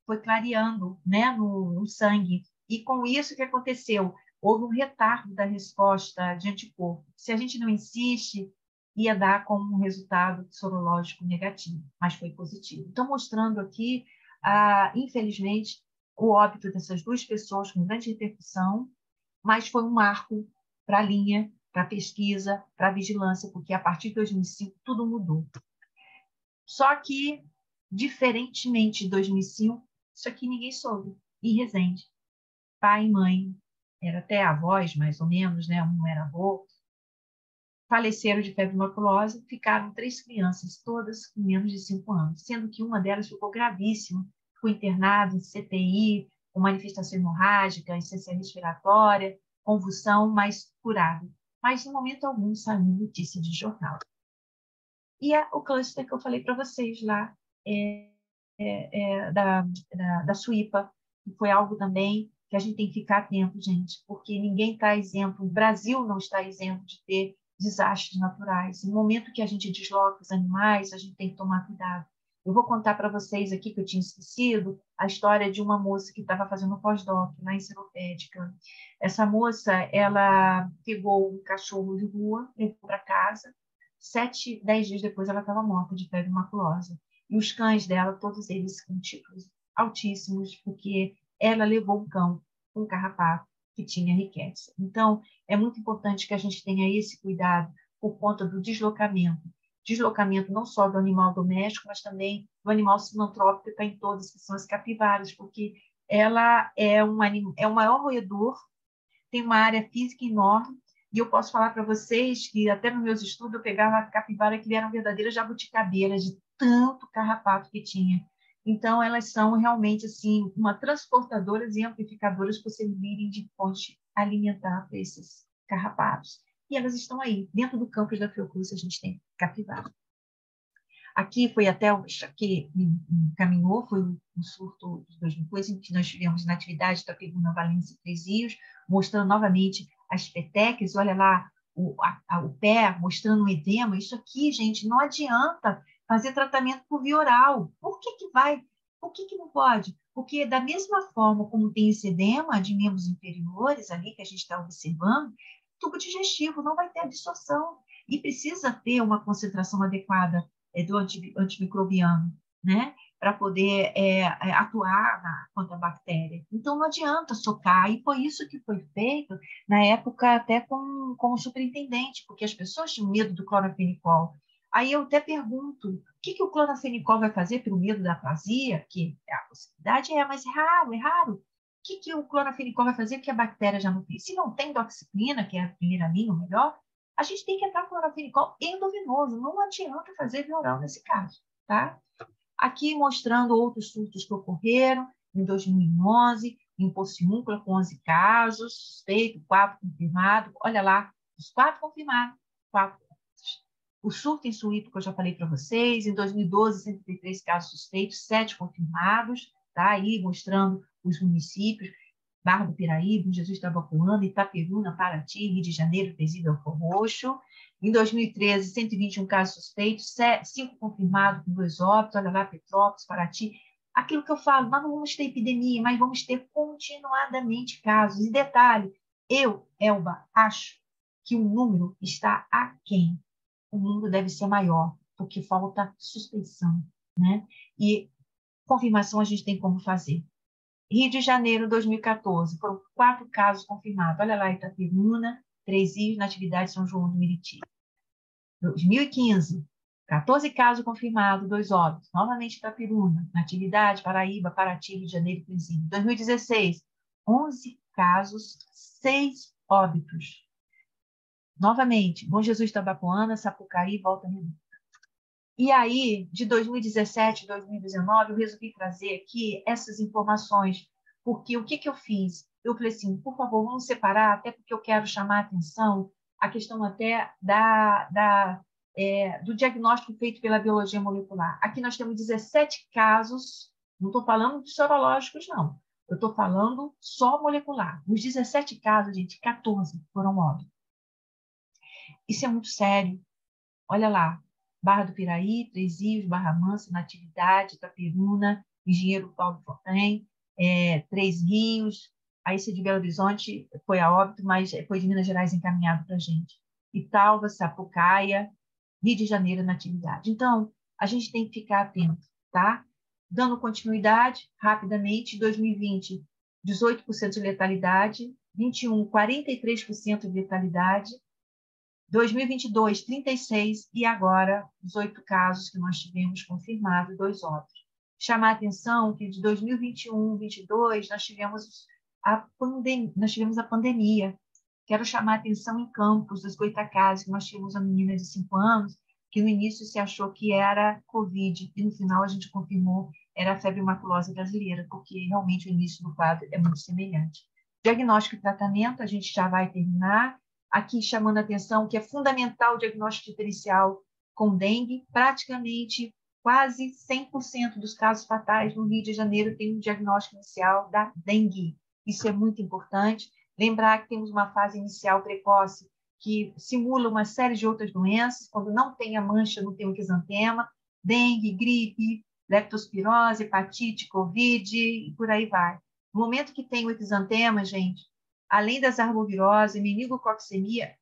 foi clareando, né, no sangue. E com isso, o que aconteceu? Houve um retardo da resposta de anticorpo. Se a gente não insiste, ia dar como um resultado sorológico negativo, mas foi positivo. Então, mostrando aqui, infelizmente, o óbito dessas duas pessoas com grande repercussão, mas foi um marco para a linha, para a pesquisa, para a vigilância, porque a partir de 2005 tudo mudou. Só que, diferentemente de 2005, isso aqui ninguém soube. Em Resende, pai e mãe, era até avós, mais ou menos, né? Um era avô, faleceram de febre maculosa, ficaram 3 crianças, todas com menos de 5 anos, sendo que uma delas ficou gravíssima, ficou internada em CTI, com manifestação hemorrágica, insuficiência respiratória, convulsão, mas curada. Mas, em momento algum, saiu notícia de jornal. E o cluster que eu falei para vocês lá, da Suípa, que foi algo também que a gente tem que ficar atento, gente, porque ninguém está isento, o Brasil não está isento de ter desastres naturais. No momento que a gente desloca os animais, a gente tem que tomar cuidado. Eu vou contar para vocês aqui, que eu tinha esquecido, a história de uma moça que estava fazendo pós-doc na Encelopédica. Essa moça, ela pegou um cachorro de rua, levou para casa, 7, 10 dias depois ela estava morta de febre maculosa. E os cães dela, todos eles com títulos altíssimos, porque ela levou um cão com carrapato que tinha riqueza. Então, é muito importante que a gente tenha esse cuidado por conta do deslocamento. Deslocamento não só do animal doméstico, mas também do animal sinantrópico, que está em todas, que são as capivaras, porque ela é o maior roedor, tem uma área física enorme, e eu posso falar para vocês que até nos meus estudos eu pegava capivara que eram verdadeiras jabuticabeiras, de tanto carrapato que tinha. Então, elas são realmente assim, uma transportadoras e amplificadoras para servirem de fonte alimentar para esses carrapatos. E elas estão aí. Dentro do campus da Fiocruz, a gente tem capivara. Aqui foi até o que me encaminhou, foi um surto de 2002, em que nós tivemos na atividade Itapebuna, Valência e Três Rios, mostrando novamente as peteques, olha lá o pé, mostrando um edema. Isso aqui, gente, não adianta fazer tratamento por via oral. Por que vai? Por que não pode? Porque da mesma forma como tem esse edema de membros inferiores ali, que a gente está observando, tubo digestivo não vai ter absorção e precisa ter uma concentração adequada do antimicrobiano, né? Para poder atuar contra a bactéria. Então, não adianta socar, e foi isso que foi feito na época até com o superintendente, porque as pessoas tinham medo do clorofenicol. Aí eu até pergunto, o que o clorofenicol vai fazer pelo medo da aplasia? Que a possibilidade mas é raro. O que o clorofenicol vai fazer que a bactéria já não fez? Se não tem doxiciclina, que é a primeira linha, o melhor, a gente tem que entrar com clorofenicol endovenoso, não adianta fazer via oral nesse caso, tá? Aqui mostrando outros surtos que ocorreram em 2011, em Porciúncula, com 11 casos, suspeito, 4 confirmados. Olha lá, os 4 confirmados, 4. O surto em Suípa, que eu já falei para vocês, em 2012, 103 casos suspeitos, 7 confirmados, tá? Aí mostrando os municípios, Barra do Piraí, Bom Jesus da Itabapoana, Itaperuna, Paraty, Rio de Janeiro, Presídio Belfor Roxo. Em 2013, 121 casos suspeitos, 5 confirmados com 2 óbitos, olha lá, Petrópolis, Paraty. Aquilo que eu falo, nós não vamos ter epidemia, mas vamos ter continuadamente casos. E detalhe, eu, Elba, acho que o número está aquém. O número deve ser maior, porque falta suspeição, né? E confirmação a gente tem como fazer. Rio de Janeiro, 2014, foram 4 casos confirmados. Olha lá, Itaperuna, Três Rios, Natividade, São João do Meriti. 2015, 14 casos confirmados, 2 óbitos. Novamente Itaperuna, Natividade, Paraíba, Paraty, Rio de Janeiro e Três Rios. 2016, 11 casos, 6 óbitos. Novamente, Bom Jesus, Tabapuana, Sapucaí, Volta Redonda. E aí, de 2017 a 2019, eu resolvi trazer aqui essas informações, porque o que eu fiz? Eu falei assim, por favor, vamos separar, até porque eu quero chamar a atenção a questão até do diagnóstico feito pela biologia molecular. Aqui nós temos 17 casos, não estou falando de sorológicos, não. Eu estou falando só molecular. Nos 17 casos, gente, 14 foram óbitos. Isso é muito sério. Olha lá, Barra do Piraí, Três Rios, Barra Mansa, Natividade, Itaperuna, Engenheiro Paulo Fortem, Três Rios, aí esse de Belo Horizonte foi a óbito, mas foi de Minas Gerais encaminhado para a gente. Italva, Sapucaia, Rio de Janeiro, Natividade. Então, a gente tem que ficar atento, tá? Dando continuidade, rapidamente, 2020, 18% de letalidade, 21, 43% de letalidade, 2022, 36, e agora 18 casos que nós tivemos confirmados, 2 óbitos. Chamar a atenção que de 2021, 2022, nós tivemos a pandemia. Quero chamar a atenção em Campos, dos Goitacazes, que nós tínhamos uma menina de 5 anos, que no início se achou que era Covid, e no final a gente confirmou era a febre maculosa brasileira, porque realmente o início do quadro é muito semelhante. Diagnóstico e tratamento, a gente já vai terminar. Aqui chamando a atenção que é fundamental o diagnóstico diferencial com dengue. Praticamente quase 100% dos casos fatais no Rio de Janeiro tem um diagnóstico inicial da dengue. Isso é muito importante. Lembrar que temos uma fase inicial precoce que simula uma série de outras doenças. Quando não tem a mancha, não tem o exantema. Dengue, gripe, leptospirose, hepatite, covid e por aí vai. No momento que tem o exantema, gente, além das arbovirose, meningococcemia,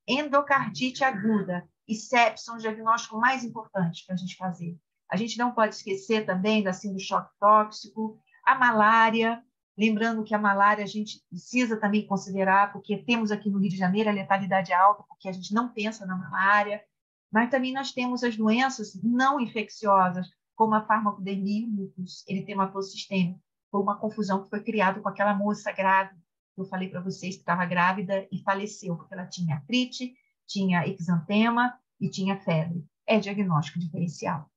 endocardite aguda e sepsis são os diagnósticos mais importantes para a gente fazer. A gente não pode esquecer também da síndrome do choque tóxico, a malária, lembrando que a malária a gente precisa também considerar, porque temos aqui no Rio de Janeiro a letalidade alta, porque a gente não pensa na malária, mas também nós temos as doenças não infecciosas, como a farmacodermia, lúpus, eritema sistêmico. Foi uma confusão que foi criada com aquela moça grávida. Eu falei para vocês que estava grávida e faleceu, porque ela tinha artrite, tinha exantema e tinha febre. É diagnóstico diferencial.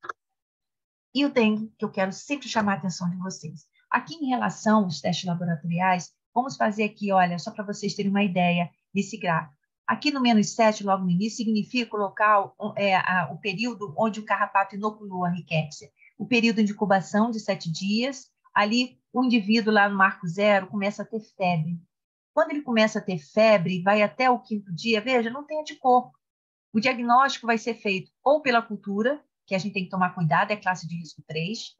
E o dengue, que eu quero sempre chamar a atenção de vocês. Aqui em relação aos testes laboratoriais, vamos fazer aqui, olha, só para vocês terem uma ideia desse gráfico. Aqui no -7, logo no início, significa o local, o período onde o carrapato inoculou a rickettsia. O período de incubação de 7 dias, ali o indivíduo lá no marco 0 começa a ter febre. Quando ele começa a ter febre, vai até o 5º dia, veja, não tem anticorpo. O diagnóstico vai ser feito ou pela cultura, que a gente tem que tomar cuidado, é classe de risco 3,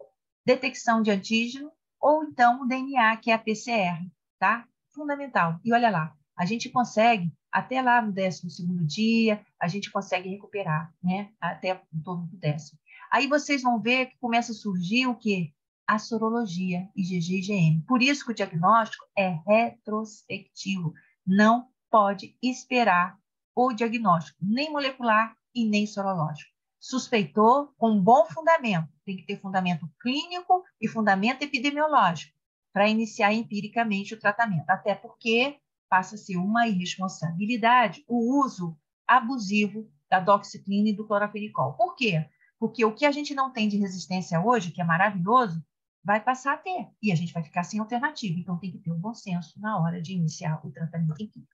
detecção de antígeno, ou então o DNA, que é a PCR, tá? Fundamental. E olha lá, a gente consegue, até lá no 12º dia, a gente consegue recuperar, né? Até em torno do 10º. Aí vocês vão ver que começa a surgir o quê? A sorologia, IgG e IgM. Por isso que o diagnóstico é retrospectivo. Não pode esperar o diagnóstico, nem molecular e nem sorológico. Suspeitou com um bom fundamento. Tem que ter fundamento clínico e fundamento epidemiológico para iniciar empiricamente o tratamento. Até porque passa a ser uma irresponsabilidade o uso abusivo da doxiciclina e do clorafenicol. Por quê? Porque o que a gente não tem de resistência hoje, que é maravilhoso, vai passar a ter, e a gente vai ficar sem alternativa. Então, tem que ter um bom senso na hora de iniciar o tratamento empírico.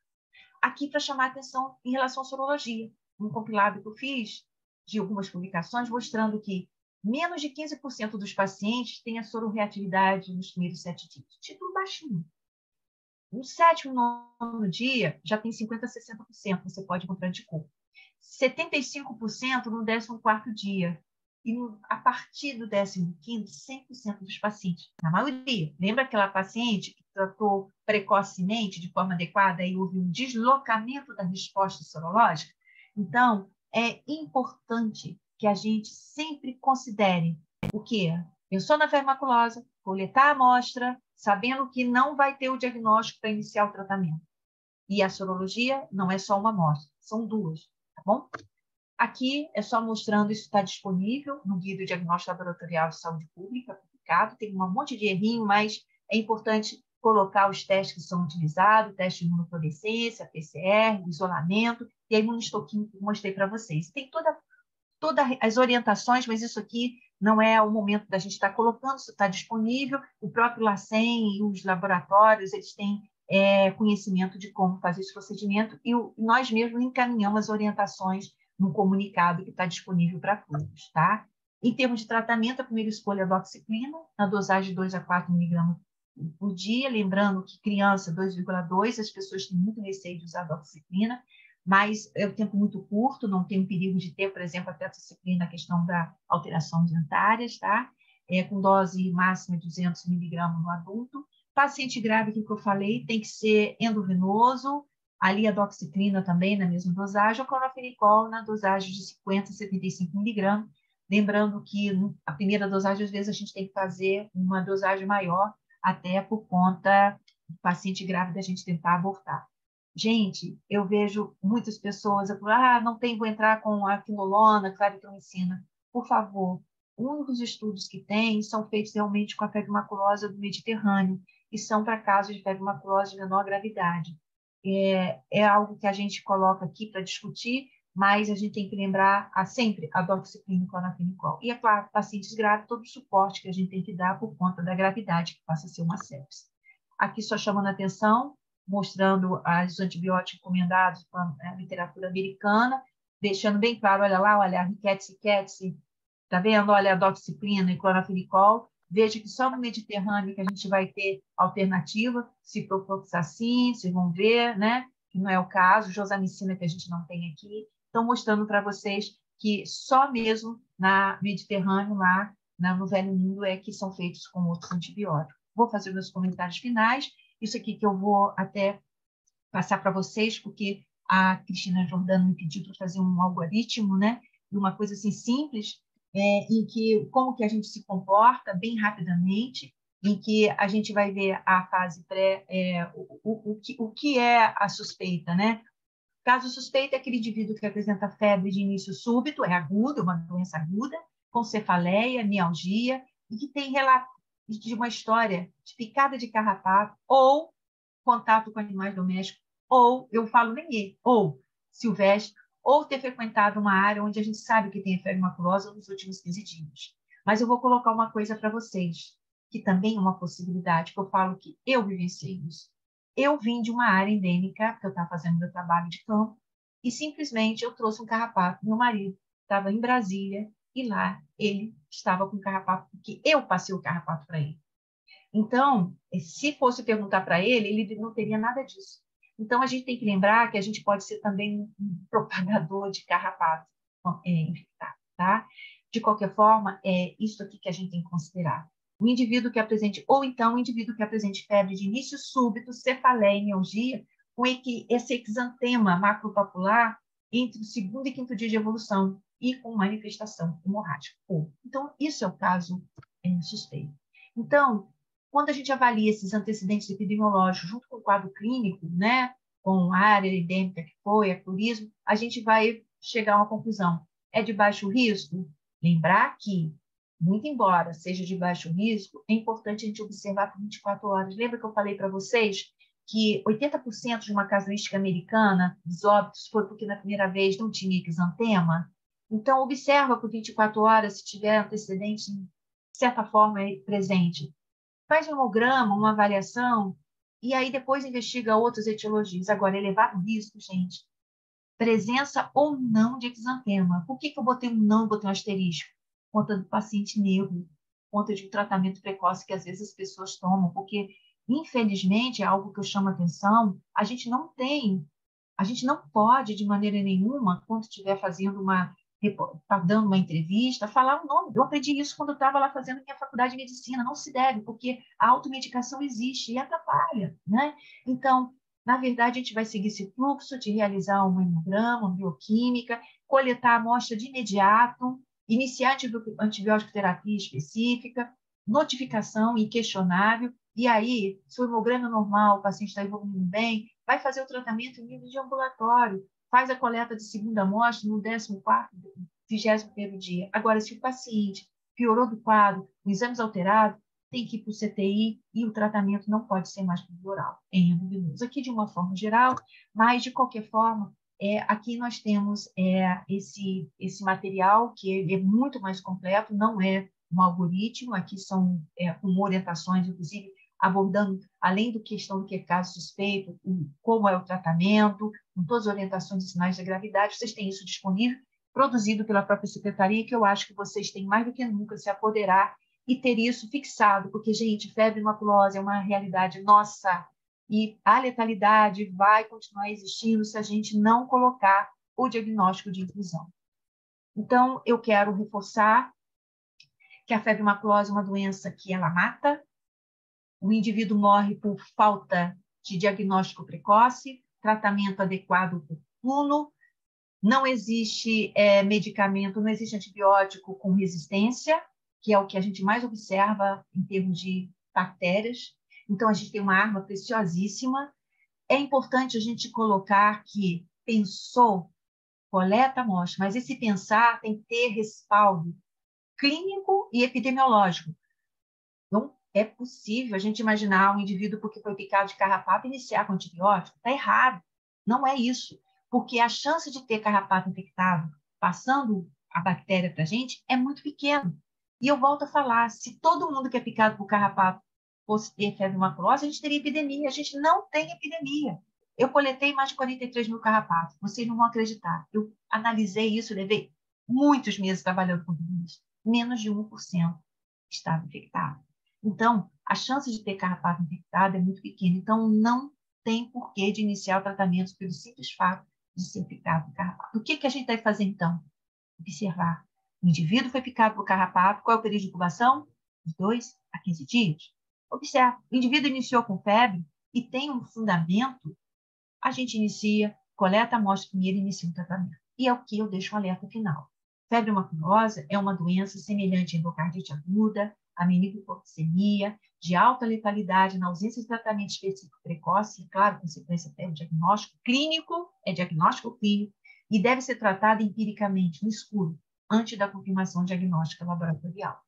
Aqui, para chamar a atenção em relação à sorologia, um compilado que eu fiz de algumas publicações mostrando que menos de 15% dos pacientes têm a sororeatividade nos primeiros 7 dias. Título baixinho. No 7º, 9º dia, já tem 50% a 60%, você pode encontrar anticorpo. 75% no 14º dia. E a partir do 15º, 100% dos pacientes. Na maioria. Lembra aquela paciente que tratou precocemente, de forma adequada, e houve um deslocamento da resposta sorológica? Então, é importante que a gente sempre considere o quê? Pensou na febre maculosa, coletar a amostra, sabendo que não vai ter o diagnóstico para iniciar o tratamento. E a sorologia não é só uma amostra, são duas, tá bom? Aqui é só mostrando, isso está disponível no Guia do Diagnóstico Laboratorial de Saúde Pública, publicado, tem um monte de errinho, mas é importante colocar os testes que são utilizados, teste de imunofluorescência, PCR, isolamento, e a imunistoquímica que eu mostrei para vocês. Tem todas as orientações, mas isso aqui não é o momento da gente estar colocando, isso está disponível, o próprio LACEN e os laboratórios, eles têm conhecimento de como fazer esse procedimento, e nós mesmos encaminhamos as orientações no comunicado que está disponível para todos, tá? Em termos de tratamento, a primeira escolha é a doxiciclina, na dosagem de 2 a 4 miligramas por dia, lembrando que criança 2,2, as pessoas têm muito receio de usar doxiciclina, mas é um tempo muito curto, não tem um perigo de ter, por exemplo, a tetraciclina, a questão da alteração dentárias, tá? Com dose máxima de 200 miligramas no adulto. Paciente grave, que eu falei, tem que ser endovenoso, ali a doxiciclina também na mesma dosagem, o clonophenicol na dosagem de 50 a 75 miligramas, lembrando que a primeira dosagem, às vezes, a gente tem que fazer uma dosagem maior, até por conta do paciente grávida a gente tentar abortar. Gente, eu vejo muitas pessoas, não tem, vou entrar com a quinolona, claritromicina. Por favor, os únicos estudos que tem são feitos realmente com a febre maculosa do Mediterrâneo, e são para casos de febre maculosa de menor gravidade. É algo que a gente coloca aqui para discutir, mas a gente tem que lembrar sempre a doxiciclina e clonophenicol. E, é claro, pacientes graves, todo o suporte que a gente tem que dar por conta da gravidade, que passa a ser uma sepse. Aqui só chamando a atenção, mostrando os antibióticos recomendados pela literatura americana, deixando bem claro, olha lá, olha, a rickettsial, tá vendo? Olha, a doxiciclina e clonophenicol. Veja que só no Mediterrâneo que a gente vai ter alternativa, ciprofloxacin, vocês vão ver, né? Que não é o caso, josamicina que a gente não tem aqui. Estão mostrando para vocês que só mesmo na Mediterrâneo, lá no Velho Mundo, é que são feitos com outros antibióticos. Vou fazer meus comentários finais. Isso aqui que eu vou até passar para vocês, porque a Cristina Giordano me pediu para fazer um algoritmo, né? Uma coisa assim simples, em que como que a gente se comporta bem rapidamente, em que a gente vai ver a fase pré, o que é a suspeita, né? Caso suspeito é aquele indivíduo que apresenta febre de início súbito, é aguda, uma doença aguda, com cefaleia, mialgia, e que tem relato de uma história de picada de carrapato, ou contato com animais domésticos, ou, eu falo nem ou silvestre, ou ter frequentado uma área onde a gente sabe que tem febre maculosa nos últimos 15 dias. Mas eu vou colocar uma coisa para vocês, que também é uma possibilidade, que eu falo que eu vivenciei isso. Eu vim de uma área endêmica, porque eu estava fazendo meu trabalho de campo, e simplesmente eu trouxe um carrapato. Meu marido estava em Brasília, e lá ele estava com carrapato, porque eu passei o carrapato para ele. Então, se fosse perguntar para ele, ele não teria nada disso. Então, a gente tem que lembrar que a gente pode ser também um propagador de carrapato infectado, tá? De qualquer forma, é isso aqui que a gente tem que considerar. O indivíduo que apresente, ou então o indivíduo que apresente febre de início súbito, cefaleia e mialgia, com esse exantema macropapular entre o segundo e quinto dia de evolução e com manifestação hemorrágica. Então, isso é o caso suspeito. Então, quando a gente avalia esses antecedentes epidemiológicos junto com o quadro clínico, né, com a área endêmica que foi, a turismo, a gente vai chegar a uma conclusão. É de baixo risco? Lembrar que, muito embora seja de baixo risco, é importante a gente observar por 24 horas. Lembra que eu falei para vocês que 80% de uma casuística americana dos óbitos foi porque na primeira vez não tinha exantema? Então, observa por 24 horas se tiver antecedente, de certa forma, presente. Faz um hemograma, uma avaliação, e aí depois investiga outras etiologias. Agora, elevar o risco, gente, presença ou não de exantema. Por que eu botei um não e botei um asterisco? Conta do paciente negro, conta de um tratamento precoce que às vezes as pessoas tomam, porque, infelizmente, é algo que eu chamo a atenção, a gente não pode, de maneira nenhuma, quando estiver fazendo dando uma entrevista, falar o nome. Eu aprendi isso quando eu estava lá fazendo minha faculdade de medicina. Não se deve, porque a automedicação existe e atrapalha, né? Então, na verdade, a gente vai seguir esse fluxo de realizar um hemograma, uma bioquímica, coletar a amostra de imediato, iniciar antibiótico terapia específica, notificação inquestionável, e aí, se o hemograma é normal, o paciente está evoluindo bem, vai fazer o tratamento em nível de ambulatório, faz a coleta de segunda amostra no 14º, 21º dia. Agora, se o paciente piorou do quadro, os exames alterados, tem que ir para o CTI e o tratamento não pode ser mais por oral, em endovenoso. Aqui, de uma forma geral, mas, de qualquer forma, aqui nós temos esse material que é muito mais completo, não é um algoritmo, aqui são com orientações, inclusive, abordando, além do questão do que é caso suspeito, como é o tratamento, com todas as orientações e sinais de gravidade, vocês têm isso disponível, produzido pela própria secretaria, que eu acho que vocês têm mais do que nunca se apoderar e ter isso fixado, porque, gente, febre maculosa é uma realidade nossa, e a letalidade vai continuar existindo se a gente não colocar o diagnóstico de inclusão. Então, eu quero reforçar que a febre maculosa é uma doença que ela mata, o indivíduo morre por falta de diagnóstico precoce, tratamento adequado oportuno, não existe medicamento, não existe antibiótico com resistência, que é o que a gente mais observa em termos de bactérias. Então, a gente tem uma arma preciosíssima. É importante a gente colocar que pensou, coleta amostra, mas esse pensar tem que ter respaldo clínico e epidemiológico. Não é possível a gente imaginar um indivíduo porque foi picado de carrapato iniciar com antibiótico. Está errado. Não é isso. Porque a chance de ter carrapato infectado passando a bactéria para a gente é muito pequena. E eu volto a falar, se todo mundo que é picado por carrapato fosse ter febre maculosa, a gente teria epidemia. A gente não tem epidemia. Eu coletei mais de 43 mil carrapatos. Vocês não vão acreditar. Eu analisei isso, levei muitos meses trabalhando com isso. Menos de 1% estava infectado. Então, a chance de ter carrapato infectado é muito pequena. Então, não tem porquê de iniciar o tratamento pelo simples fato de ser picado por carrapato. O que a gente deve fazer, então? Observar. O indivíduo foi picado por carrapato, qual é o período de incubação? De 2 a 15 dias. Observa. O indivíduo iniciou com febre e tem um fundamento, a gente inicia, coleta a amostra primeiro e inicia o tratamento. E é o que eu deixo um alerta final. Febre maculosa é uma doença semelhante à endocardite aguda, a meningococemia, de alta letalidade na ausência de tratamento específico precoce, e, claro, consequência até o diagnóstico clínico, é diagnóstico clínico, e deve ser tratada empiricamente, no escuro, antes da confirmação diagnóstica laboratorial.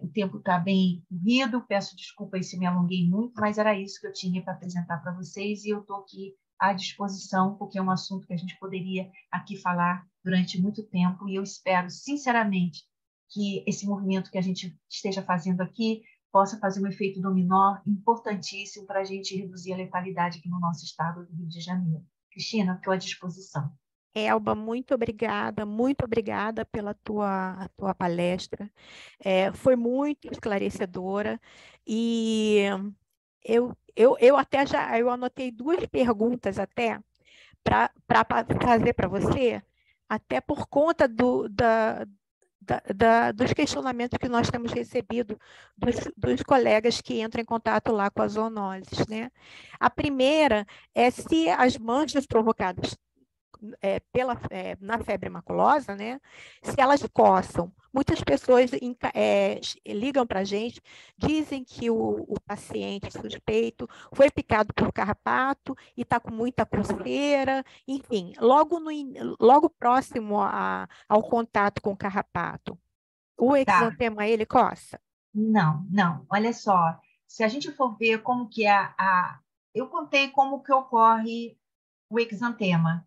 O tempo está bem corrido, peço desculpa se me alonguei muito, mas era isso que eu tinha para apresentar para vocês, e eu estou aqui à disposição, porque é um assunto que a gente poderia aqui falar durante muito tempo, e eu espero, sinceramente, que esse movimento que a gente esteja fazendo aqui possa fazer um efeito dominó importantíssimo para a gente reduzir a letalidade aqui no nosso estado do Rio de Janeiro. Cristina, estou à disposição. Elba, muito obrigada pela tua palestra. Foi muito esclarecedora e eu até eu anotei 2 perguntas até para fazer para você, até por conta dos questionamentos que nós temos recebido dos colegas que entram em contato lá com as zoonoses, né? A primeira é se as manchas provocadas na febre maculosa, né? Se elas coçam. Muitas pessoas ligam para a gente, dizem que o paciente suspeito foi picado por carrapato e está com muita coceira, enfim, logo próximo ao contato com o carrapato. O exantema, ele coça? Não. Olha só, se a gente for ver como que eu contei como que ocorre o exantema.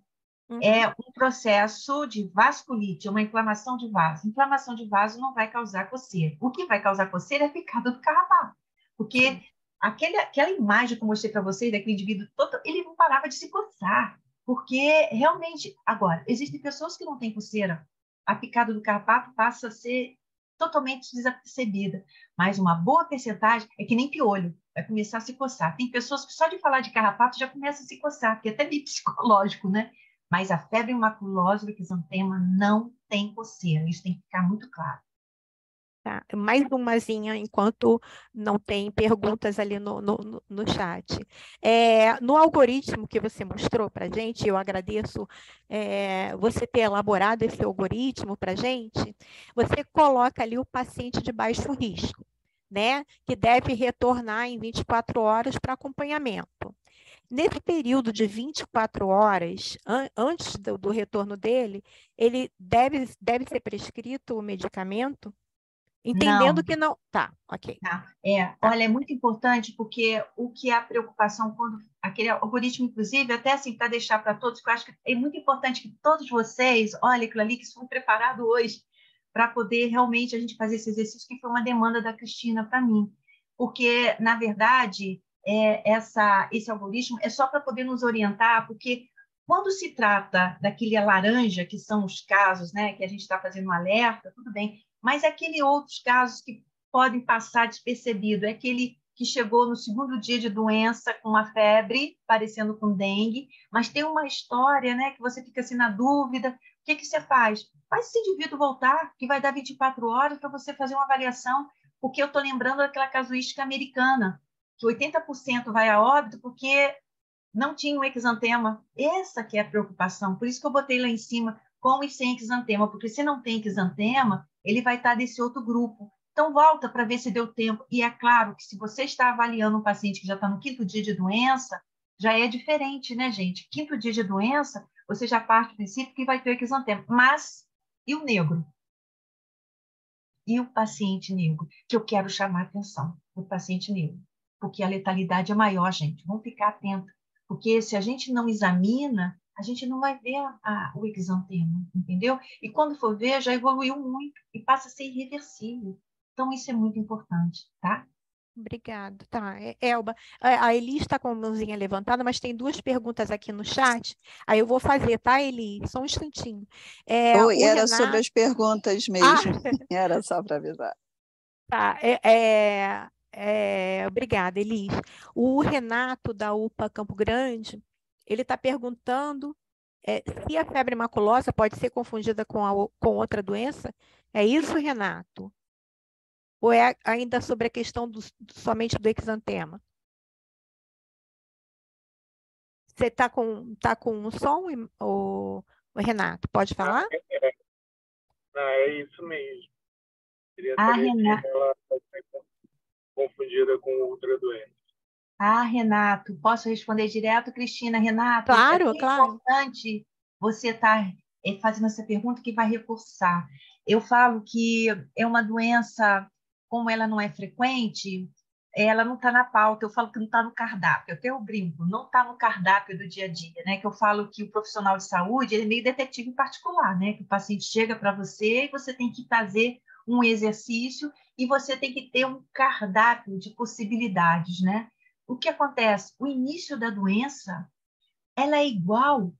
É um processo de vasculite, uma inflamação de vaso. Inflamação de vaso não vai causar coceira. O que vai causar coceira é a picada do carrapato. Porque aquela imagem que eu mostrei para vocês, daquele indivíduo todo, ele não parava de se coçar. Porque realmente, agora, existem pessoas que não têm coceira. A picada do carrapato passa a ser totalmente desapercebida. Mas uma boa percentagem é que nem piolho, vai começar a se coçar. Tem pessoas que só de falar de carrapato já começam a se coçar, porque é até meio psicológico, né? Mas a febre maculosa do exantema não tem coceira, isso tem que ficar muito claro. Tá, mais umazinha, enquanto não tem perguntas ali no chat. No algoritmo que você mostrou para a gente, eu agradeço você ter elaborado esse algoritmo para a gente, você coloca ali o paciente de baixo risco, né? Que deve retornar em 24 horas para acompanhamento. Nesse período de 24 horas, antes do retorno dele, ele deve ser prescrito o medicamento? Entendendo Não. que não. Tá, ok. Tá. Tá. Olha, é muito importante porque o que é a preocupação quando aquele algoritmo, inclusive, até assim, para deixar para todos, que eu acho que é muito importante que todos vocês, olhem aquilo ali que foi preparado hoje para poder realmente a gente fazer esse exercício, que foi uma demanda da Cristina para mim. Porque, na verdade, esse algoritmo é só para poder nos orientar, porque quando se trata daquele laranja, que são os casos, né, que a gente está fazendo um alerta, tudo bem, mas aquele outros casos que podem passar despercebido. É aquele que chegou no segundo dia de doença com uma febre, parecendo com dengue, mas tem uma história, né, que você fica assim na dúvida. O que você faz? Faz esse indivíduo voltar, que vai dar 24 horas para você fazer uma avaliação, porque eu estou lembrando daquela casuística americana, que 80% vai a óbito porque não tinha um exantema. Essa que é a preocupação. Por isso que eu botei lá em cima com e sem exantema, porque se não tem exantema, ele vai estar desse outro grupo. Então, volta para ver se deu tempo. E é claro que se você está avaliando um paciente que já está no 5º dia de doença, já é diferente, né, gente? 5º dia de doença, você já parte do princípio que vai ter exantema. Mas, e o negro? E o paciente negro? Que eu quero chamar a atenção, o paciente negro. Porque a letalidade é maior, gente. Vamos ficar atentos. Porque se a gente não examina, a gente não vai ver o exantema, entendeu? E quando for ver, já evoluiu muito e passa a ser irreversível. Então, isso é muito importante, tá? Obrigada. Tá, Elba, a Eli está com a mãozinha levantada, mas tem 2 perguntas aqui no chat. Aí eu vou fazer, tá, Eli? Só um instantinho. Oi, O era sobre Renato. as perguntas mesmo. Era só para avisar. Tá, obrigada, Elis. O Renato, da UPA Campo Grande, ele está perguntando se a febre maculosa pode ser confundida com outra doença. É isso, Renato? Ou é ainda sobre a questão somente do exantema? Você está com um som, o Renato? Pode falar? É isso mesmo. Queria Ah, saber se Renato. ela pode ser confundida com outra doença. Ah, Renato, posso responder direto, Cristina? Renato, é Claro, tão claro. importante você estar fazendo essa pergunta que vai reforçar. Eu falo que é uma doença, como ela não é frequente, ela não está na pauta. Eu falo que não está no cardápio. Até eu brinco, não está no cardápio do dia a dia, né? Que eu falo que o profissional de saúde ele é meio detetive em particular, né? Que o paciente chega para você e você tem que fazer um exercício e você tem que ter um cardápio de possibilidades, né? O que acontece? O início da doença, ela é igual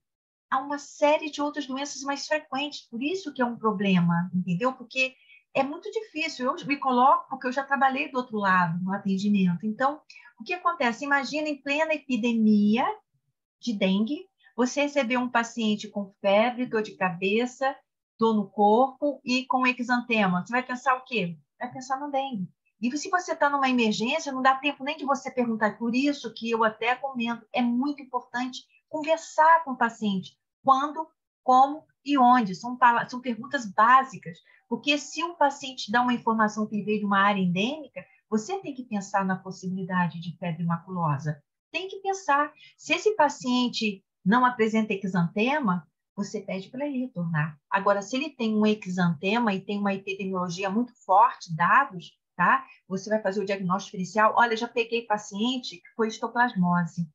a uma série de outras doenças mais frequentes, por isso que é um problema, entendeu? Porque é muito difícil, eu me coloco porque eu já trabalhei do outro lado, no atendimento. Então, o que acontece? Imagina em plena epidemia de dengue, você receber um paciente com febre, dor de cabeça, dor no corpo e com exantema. Você vai pensar o quê? Vai pensar no dengue. E se você está numa emergência, não dá tempo nem de você perguntar. Por isso que eu até comento, é muito importante conversar com o paciente. Quando, como e onde. São perguntas básicas. Porque se um paciente dá uma informação que veio de uma área endêmica, você tem que pensar na possibilidade de febre maculosa. Tem que pensar. Se esse paciente não apresenta exantema, você pede para ele retornar. Agora, se ele tem um exantema e tem uma epidemiologia muito forte, dados, tá? Você vai fazer o diagnóstico inicial. Olha, já peguei paciente que foi histoplasmose,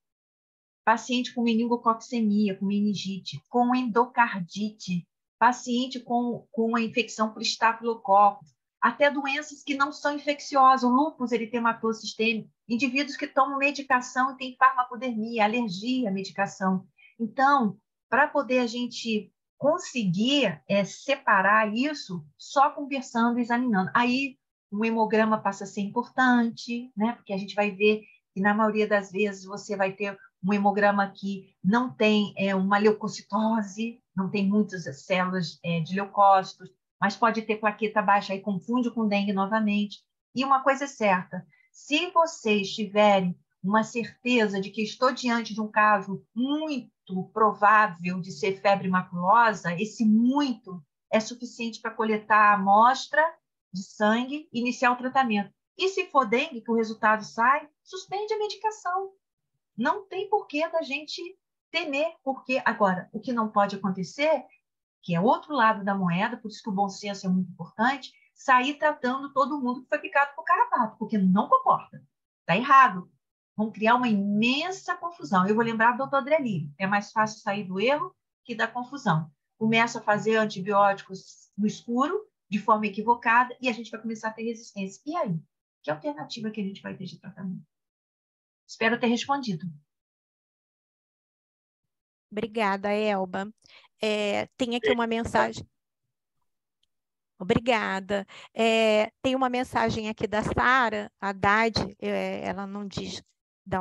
paciente com meningococcemia, com meningite, com endocardite, paciente com uma infecção por estafilococcus, até doenças que não são infecciosas. O lúpus eritematoso sistêmico, indivíduos que tomam medicação e têm farmacodermia, alergia à medicação. Então, para poder a gente conseguir separar isso, só conversando e examinando. Aí, o hemograma passa a ser importante, né? Porque a gente vai ver que, na maioria das vezes, você vai ter um hemograma que não tem uma leucocitose, não tem muitas células de leucócitos, mas pode ter plaqueta baixa, aí confunde com dengue novamente. E uma coisa é certa, se vocês tiverem uma certeza de que estou diante de um caso muito provável de ser febre maculosa, esse muito é suficiente para coletar a amostra de sangue e iniciar o tratamento. E se for dengue, que o resultado sai, suspende a medicação. Não tem porquê da gente temer, porque agora, o que não pode acontecer, que é outro lado da moeda, por isso que o bom senso é muito importante, sair tratando todo mundo que foi picado por carrapato, porque não comporta. Está errado. Vão criar uma imensa confusão. Eu vou lembrar do doutor Drelli, é mais fácil sair do erro que da confusão. Começa a fazer antibióticos no escuro, de forma equivocada, e a gente vai começar a ter resistência. E aí? Que alternativa que a gente vai ter de tratamento? Espero ter respondido. Obrigada, Elba. Tem aqui uma mensagem. Obrigada. Tem uma mensagem aqui da Sara Haddad, ela não diz de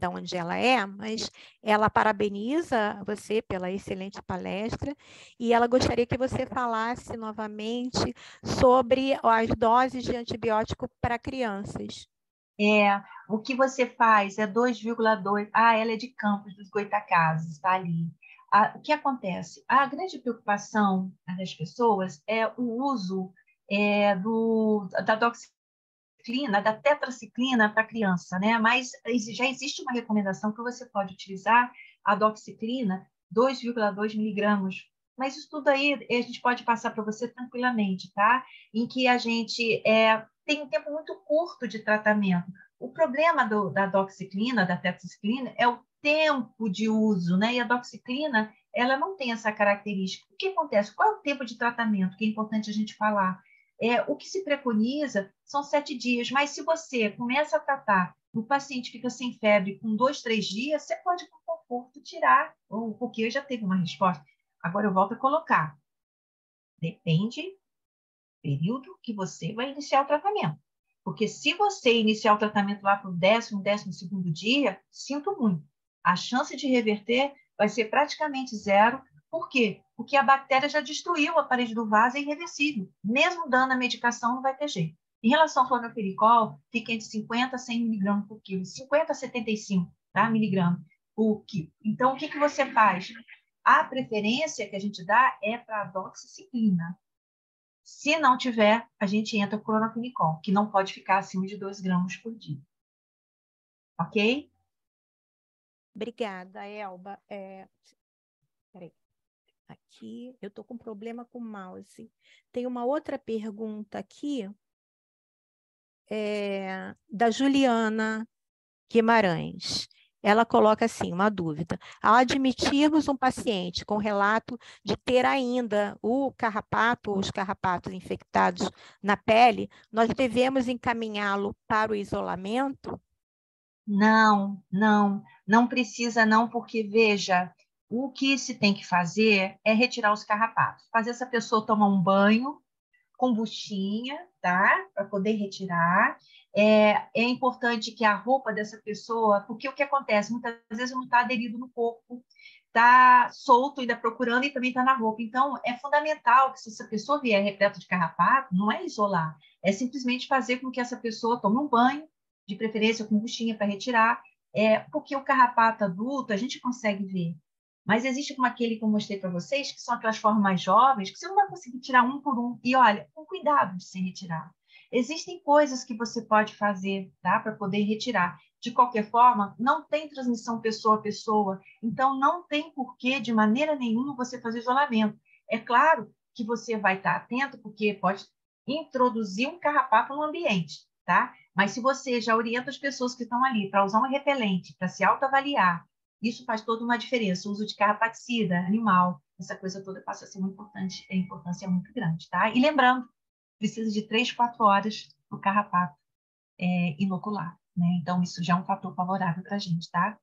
onde ela é, mas ela parabeniza você pela excelente palestra e ela gostaria que você falasse novamente sobre as doses de antibiótico para crianças. O que você faz é 2,2. Ela é de Campos dos Goytacazes, está ali. O que acontece? A grande preocupação das pessoas é o uso da doxiciclina, da tetraciclina para criança, né? Mas já existe uma recomendação que você pode utilizar a doxiciclina 2,2 miligramas. Mas isso tudo aí a gente pode passar para você tranquilamente, tá? Em que a gente tem um tempo muito curto de tratamento. O problema da doxiciclina, da tetraciclina, é o tempo de uso, né? E a doxiciclina, ela não tem essa característica. O que acontece? Qual é o tempo de tratamento? Que é importante a gente falar. O que se preconiza são 7 dias, mas se você começa a tratar, o paciente fica sem febre com 2, 3 dias, você pode, com conforto, tirar, porque já teve uma resposta. Agora eu volto a colocar. Depende do período que você vai iniciar o tratamento. Porque se você iniciar o tratamento lá para o 10º, 12º dia, sinto muito. A chance de reverter vai ser praticamente zero. Por quê? Porque a bactéria já destruiu a parede do vaso, é irreversível. Mesmo dando a medicação, não vai ter jeito. Em relação ao flornopericol, fica entre 50 a 100 miligramas por quilo. 50 a 75 miligramas por quilo. Então, o que você faz? A preferência que a gente dá é para a doxiciclina. Se não tiver, a gente entra com clorofenicol, que não pode ficar acima de 2 gramas por dia. Ok? Obrigada, Elba. Peraí. Aqui, eu estou com problema com o mouse. Tem uma outra pergunta aqui, da Juliana Guimarães. Ela coloca assim, uma dúvida. Ao admitirmos um paciente com relato de ter ainda o carrapato ou os carrapatos infectados na pele, nós devemos encaminhá-lo para o isolamento? Não precisa não, porque, veja, o que se tem que fazer é retirar os carrapatos. Fazer essa pessoa tomar um banho com buchinha, tá? Para poder retirar. É importante que a roupa dessa pessoa, porque o que acontece? Muitas vezes não está aderido no corpo, está solto, ainda procurando, e também está na roupa. Então, é fundamental que, se essa pessoa vier repleta de carrapato, não é isolar, é simplesmente fazer com que essa pessoa tome um banho, de preferência com buchinha para retirar, porque o carrapato adulto a gente consegue ver. Mas existe como aquele que eu mostrei para vocês, que são aquelas formas mais jovens, que você não vai conseguir tirar um por um. E olha, com cuidado de se retirar. Existem coisas que você pode fazer, tá, para poder retirar. De qualquer forma, não tem transmissão pessoa a pessoa, então não tem porquê, de maneira nenhuma, você fazer isolamento. É claro que você vai estar atento, porque pode introduzir um carrapato no ambiente, tá? Mas se você já orienta as pessoas que estão ali para usar um repelente, para se autoavaliar, isso faz toda uma diferença. O uso de carrapaticida animal, essa coisa toda passa a ser muito importante, a importância é muito grande, tá? E lembrando, precisa de 3, 4 horas para o carrapato inocular, né? Então, isso já é um fator favorável para a gente, tá?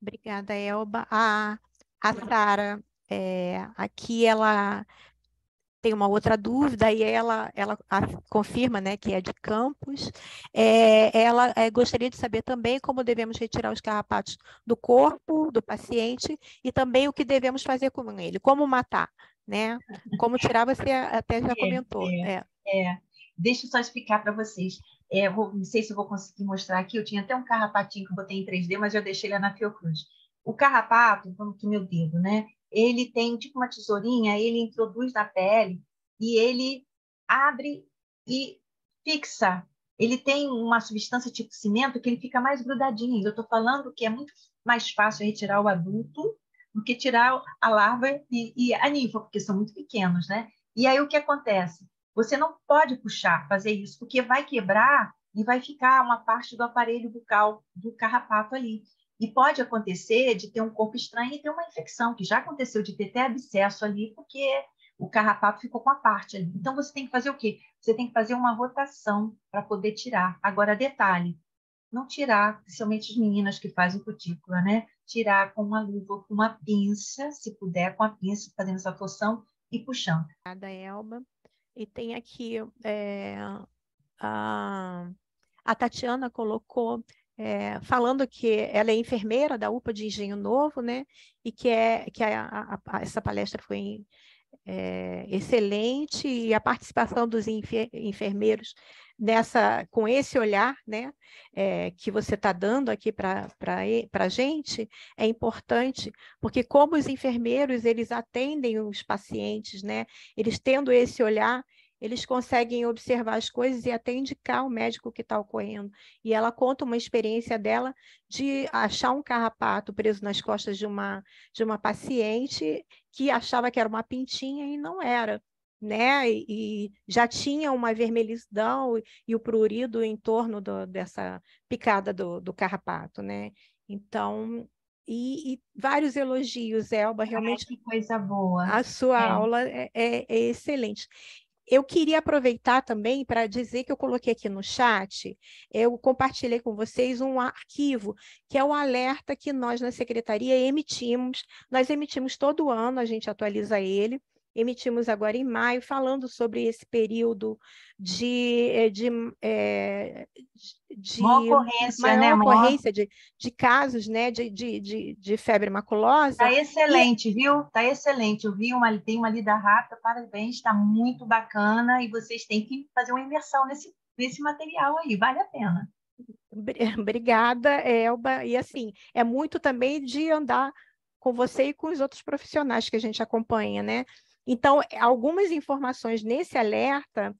Obrigada, Elba. A Sara, aqui ela tem uma outra dúvida, e ela confirma, né, que é de Campos. Ela gostaria de saber também como devemos retirar os carrapatos do corpo do paciente e também o que devemos fazer com ele, como matar, né? Como tirar, você até já comentou. Deixa eu só explicar para vocês. Não sei se eu vou conseguir mostrar aqui. Eu tinha até um carrapatinho que eu botei em 3D, mas já deixei ele na Fiocruz. O carrapato, vamos aqui meu dedo, né? Ele tem tipo uma tesourinha, ele introduz na pele e ele abre e fixa. Ele tem uma substância tipo cimento que ele fica mais grudadinho. Eu estou falando que é muito mais fácil retirar o adulto do que tirar a larva e a ninfa, porque são muito pequenos, né? E aí o que acontece? Você não pode puxar, fazer isso, porque vai quebrar e vai ficar uma parte do aparelho bucal do carrapato ali. E pode acontecer de ter um corpo estranho e ter uma infecção, que já aconteceu de ter até abscesso ali, porque o carrapato ficou com a parte ali. Então, você tem que fazer o quê? Você tem que fazer uma rotação para poder tirar. Agora, detalhe, não tirar, principalmente as meninas que fazem cutícula, né? Tirar com uma luva, com uma pinça, se puder, com a pinça, fazendo essa torção e puxando. Obrigada, Elba. E tem aqui, a Tatiana colocou, falando que ela é enfermeira da UPA de Engenho Novo, né? E que essa palestra foi excelente, e a participação dos enfermeiros com esse olhar, né, que você está dando aqui para a gente, é importante, porque como os enfermeiros, eles atendem os pacientes, né, eles tendo esse olhar, eles conseguem observar as coisas e até indicar o médico que está ocorrendo. E ela conta uma experiência dela de achar um carrapato preso nas costas de uma paciente que achava que era uma pintinha e não era, né? E já tinha uma vermelhidão e o prurido em torno dessa picada do carrapato, né? Então, e vários elogios, Elba, realmente. Que coisa boa. A sua aula é excelente. Eu queria aproveitar também para dizer que eu coloquei aqui no chat, eu compartilhei com vocês um arquivo, que é o alerta que nós na Secretaria emitimos. Nós emitimos todo ano, a gente atualiza ele, emitimos agora em maio, falando sobre esse período de maior ocorrência de casos, né, de febre maculosa. Está excelente, viu? Está excelente. Eu vi tem uma lida rápida, parabéns, está muito bacana, e vocês têm que fazer uma imersão nesse material aí, vale a pena. Obrigada, Elba. E assim, é muito também de andar com você e com os outros profissionais que a gente acompanha, né? Então, algumas informações nesse alerta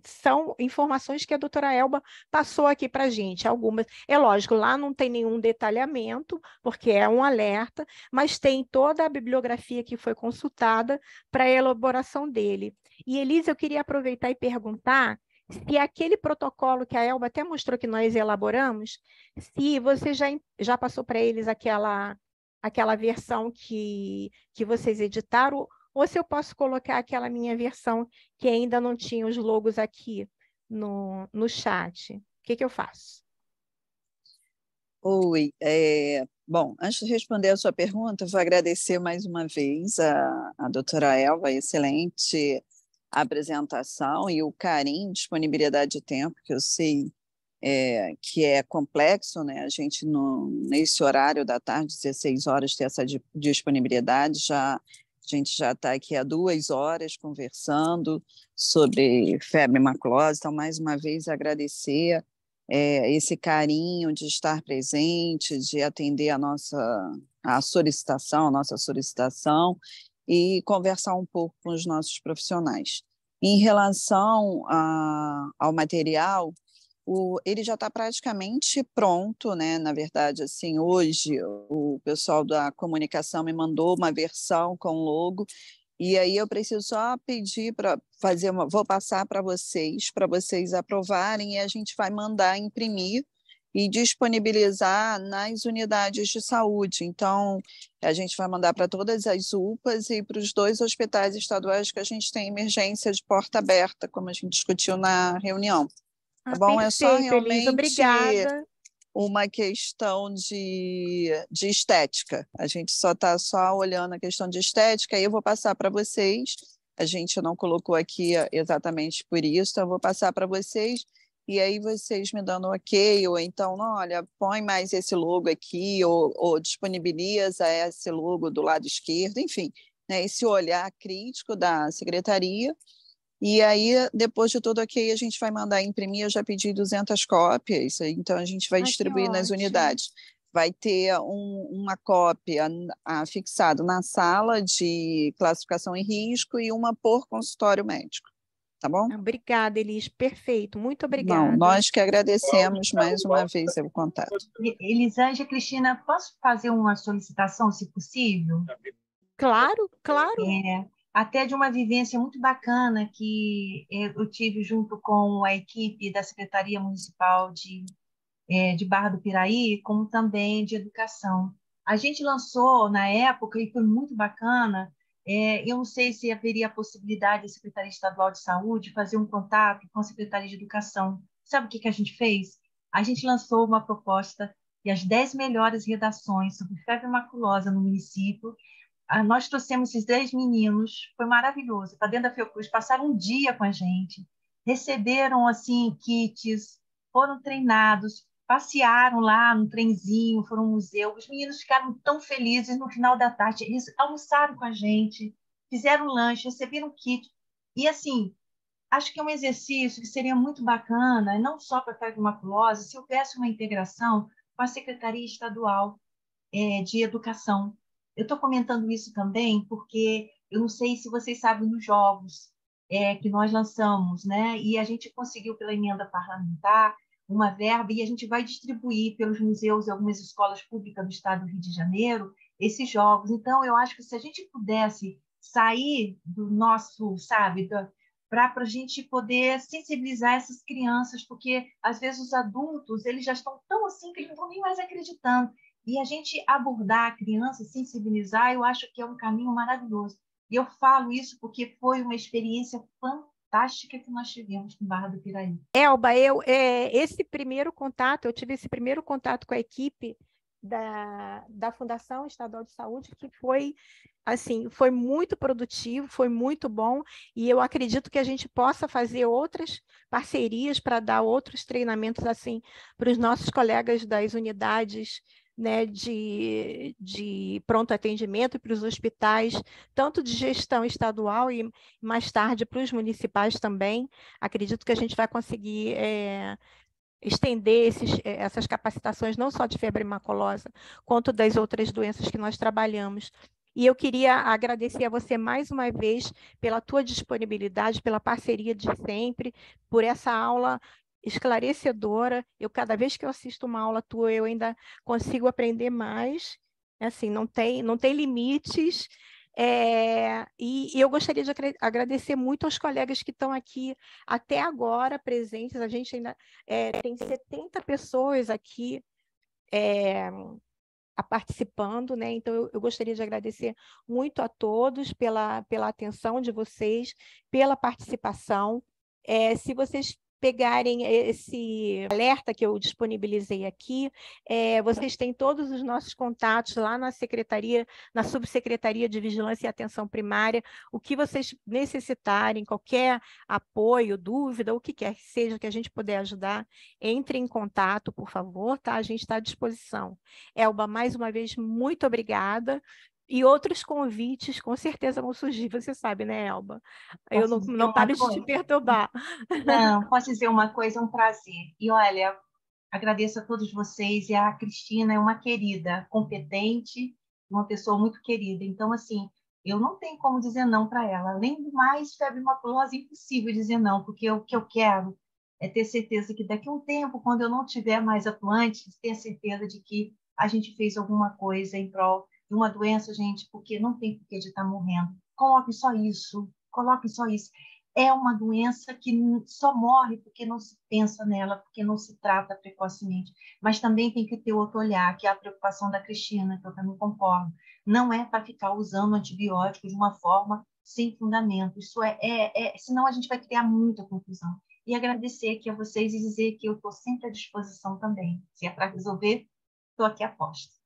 são informações que a doutora Elba passou aqui para a gente, algumas. É lógico, lá não tem nenhum detalhamento, porque é um alerta, mas tem toda a bibliografia que foi consultada para a elaboração dele. E, Elisa, eu queria aproveitar e perguntar se aquele protocolo que a Elba até mostrou que nós elaboramos, se você já passou para eles aquela versão que vocês editaram, ou se eu posso colocar aquela minha versão que ainda não tinha os logos aqui no chat. O que eu faço? Oi, bom, antes de responder a sua pergunta, vou agradecer mais uma vez a doutora Elba, excelente apresentação e o carinho, disponibilidade de tempo, que eu sei que é complexo, né? A gente, nesse horário da tarde, 16 horas, ter essa disponibilidade, a gente já está aqui há 2 horas conversando sobre febre maculosa, então, mais uma vez, agradecer esse carinho de estar presente, de atender a nossa solicitação e conversar um pouco com os nossos profissionais. Em relação ao material, ele já está praticamente pronto, né? Na verdade, assim, hoje o pessoal da comunicação me mandou uma versão com logo, e aí eu preciso só pedir para vou passar para vocês aprovarem, e a gente vai mandar imprimir e disponibilizar nas unidades de saúde. Então, a gente vai mandar para todas as UPAs e para os 2 hospitais estaduais que a gente tem emergência de porta aberta, como a gente discutiu na reunião. Tá bom? Perfeito, é só realmente Elisa, obrigada. Uma questão de estética. A gente só está olhando a questão de estética, aí eu vou passar para vocês. A gente não colocou aqui exatamente por isso, então eu vou passar para vocês, e aí vocês me dando ok, ou então, não, olha, põe mais esse logo aqui, ou disponibiliza esse logo do lado esquerdo, enfim, né, esse olhar crítico da secretaria. E aí, depois de tudo aqui, a gente vai mandar imprimir. Eu já pedi 200 cópias, então a gente vai distribuir nas unidades. Vai ter uma cópia fixada na sala de classificação em risco e uma por consultório médico. Tá bom? Obrigada, Elis. Perfeito. Muito obrigada. Não, nós que agradecemos mais uma vez o contato. Elisângela, Cristina, posso fazer uma solicitação, se possível? Claro, claro. Até de uma vivência muito bacana que eu tive junto com a equipe da Secretaria Municipal de Barra do Piraí, como também de educação. A gente lançou na época, e foi muito bacana, eu não sei se haveria a possibilidade da Secretaria Estadual de Saúde fazer um contato com a Secretaria de Educação. Sabe o que a gente fez? A gente lançou uma proposta e as 10 melhores redações sobre febre maculosa no município. Nós trouxemos esses 10 meninos, foi maravilhoso, para dentro da Fiocruz, passaram um dia com a gente, receberam assim kits, foram treinados, passearam lá no trenzinho, foram ao museu. Os meninos ficaram tão felizes no final da tarde. Eles almoçaram com a gente, fizeram lanche, receberam kit. E, assim, acho que é um exercício que seria muito bacana, não só para a febre maculosa, se houvesse uma integração com a Secretaria Estadual de Educação. Eu estou comentando isso também porque eu não sei se vocês sabem dos jogos que nós lançamos, né? E a gente conseguiu, pela emenda parlamentar, uma verba e a gente vai distribuir pelos museus e algumas escolas públicas do estado do Rio de Janeiro esses jogos. Então, eu acho que se a gente pudesse sair do nosso, sabe, para a gente poder sensibilizar essas crianças, porque às vezes os adultos eles já estão tão assim que eles não estão nem mais acreditando. E a gente abordar a criança, sensibilizar, eu acho que é um caminho maravilhoso. E eu falo isso porque foi uma experiência fantástica que nós tivemos no Barra do Piraí. Elba, esse primeiro contato, eu tive esse primeiro contato com a equipe da Fundação Estadual de Saúde, que foi, assim, foi muito produtivo, foi muito bom, e eu acredito que a gente possa fazer outras parcerias para dar outros treinamentos assim para os nossos colegas das unidades, né, de pronto atendimento para os hospitais, tanto de gestão estadual e mais tarde para os municipais também. Acredito que a gente vai conseguir estender essas capacitações, não só de febre maculosa, quanto das outras doenças que nós trabalhamos. E eu queria agradecer a você mais uma vez pela tua disponibilidade, pela parceria de sempre, por essa aula esclarecedora. Cada vez que eu assisto uma aula tua, eu ainda consigo aprender mais. Assim, não tem limites. E eu gostaria de agradecer muito aos colegas que estão aqui até agora presentes. A gente ainda tem 70 pessoas aqui participando, né? Então, eu gostaria de agradecer muito a todos pela atenção de vocês, pela participação. Se vocês pegarem esse alerta que eu disponibilizei aqui, vocês têm todos os nossos contatos lá na secretaria, na subsecretaria de Vigilância e Atenção Primária. O que vocês necessitarem, qualquer apoio, dúvida, o que quer que seja que a gente puder ajudar, entre em contato, por favor, tá? A gente está à disposição. Elba, mais uma vez, muito obrigada. E outros convites, com certeza, vão surgir, você sabe, né, Elba? Eu não paro de te perturbar. Não, posso dizer uma coisa, é um prazer. E olha, agradeço a todos vocês, e a Cristina é uma querida, competente, uma pessoa muito querida. Então, assim, eu não tenho como dizer não para ela. Além do mais, febre maculosa, é impossível dizer não, porque o que eu quero é ter certeza que daqui a um tempo, quando eu não estiver mais atuante, ter certeza de que a gente fez alguma coisa em prol de uma doença, gente, porque não tem porquê de estar morrendo. Coloque só isso, coloque só isso. É uma doença que só morre porque não se pensa nela, porque não se trata precocemente. Mas também tem que ter outro olhar, que é a preocupação da Cristina, que eu também concordo. Não é para ficar usando antibióticos de uma forma sem fundamento. Isso senão a gente vai criar muita confusão. E agradecer aqui a vocês e dizer que eu estou sempre à disposição também. Se é para resolver, estou aqui a posto.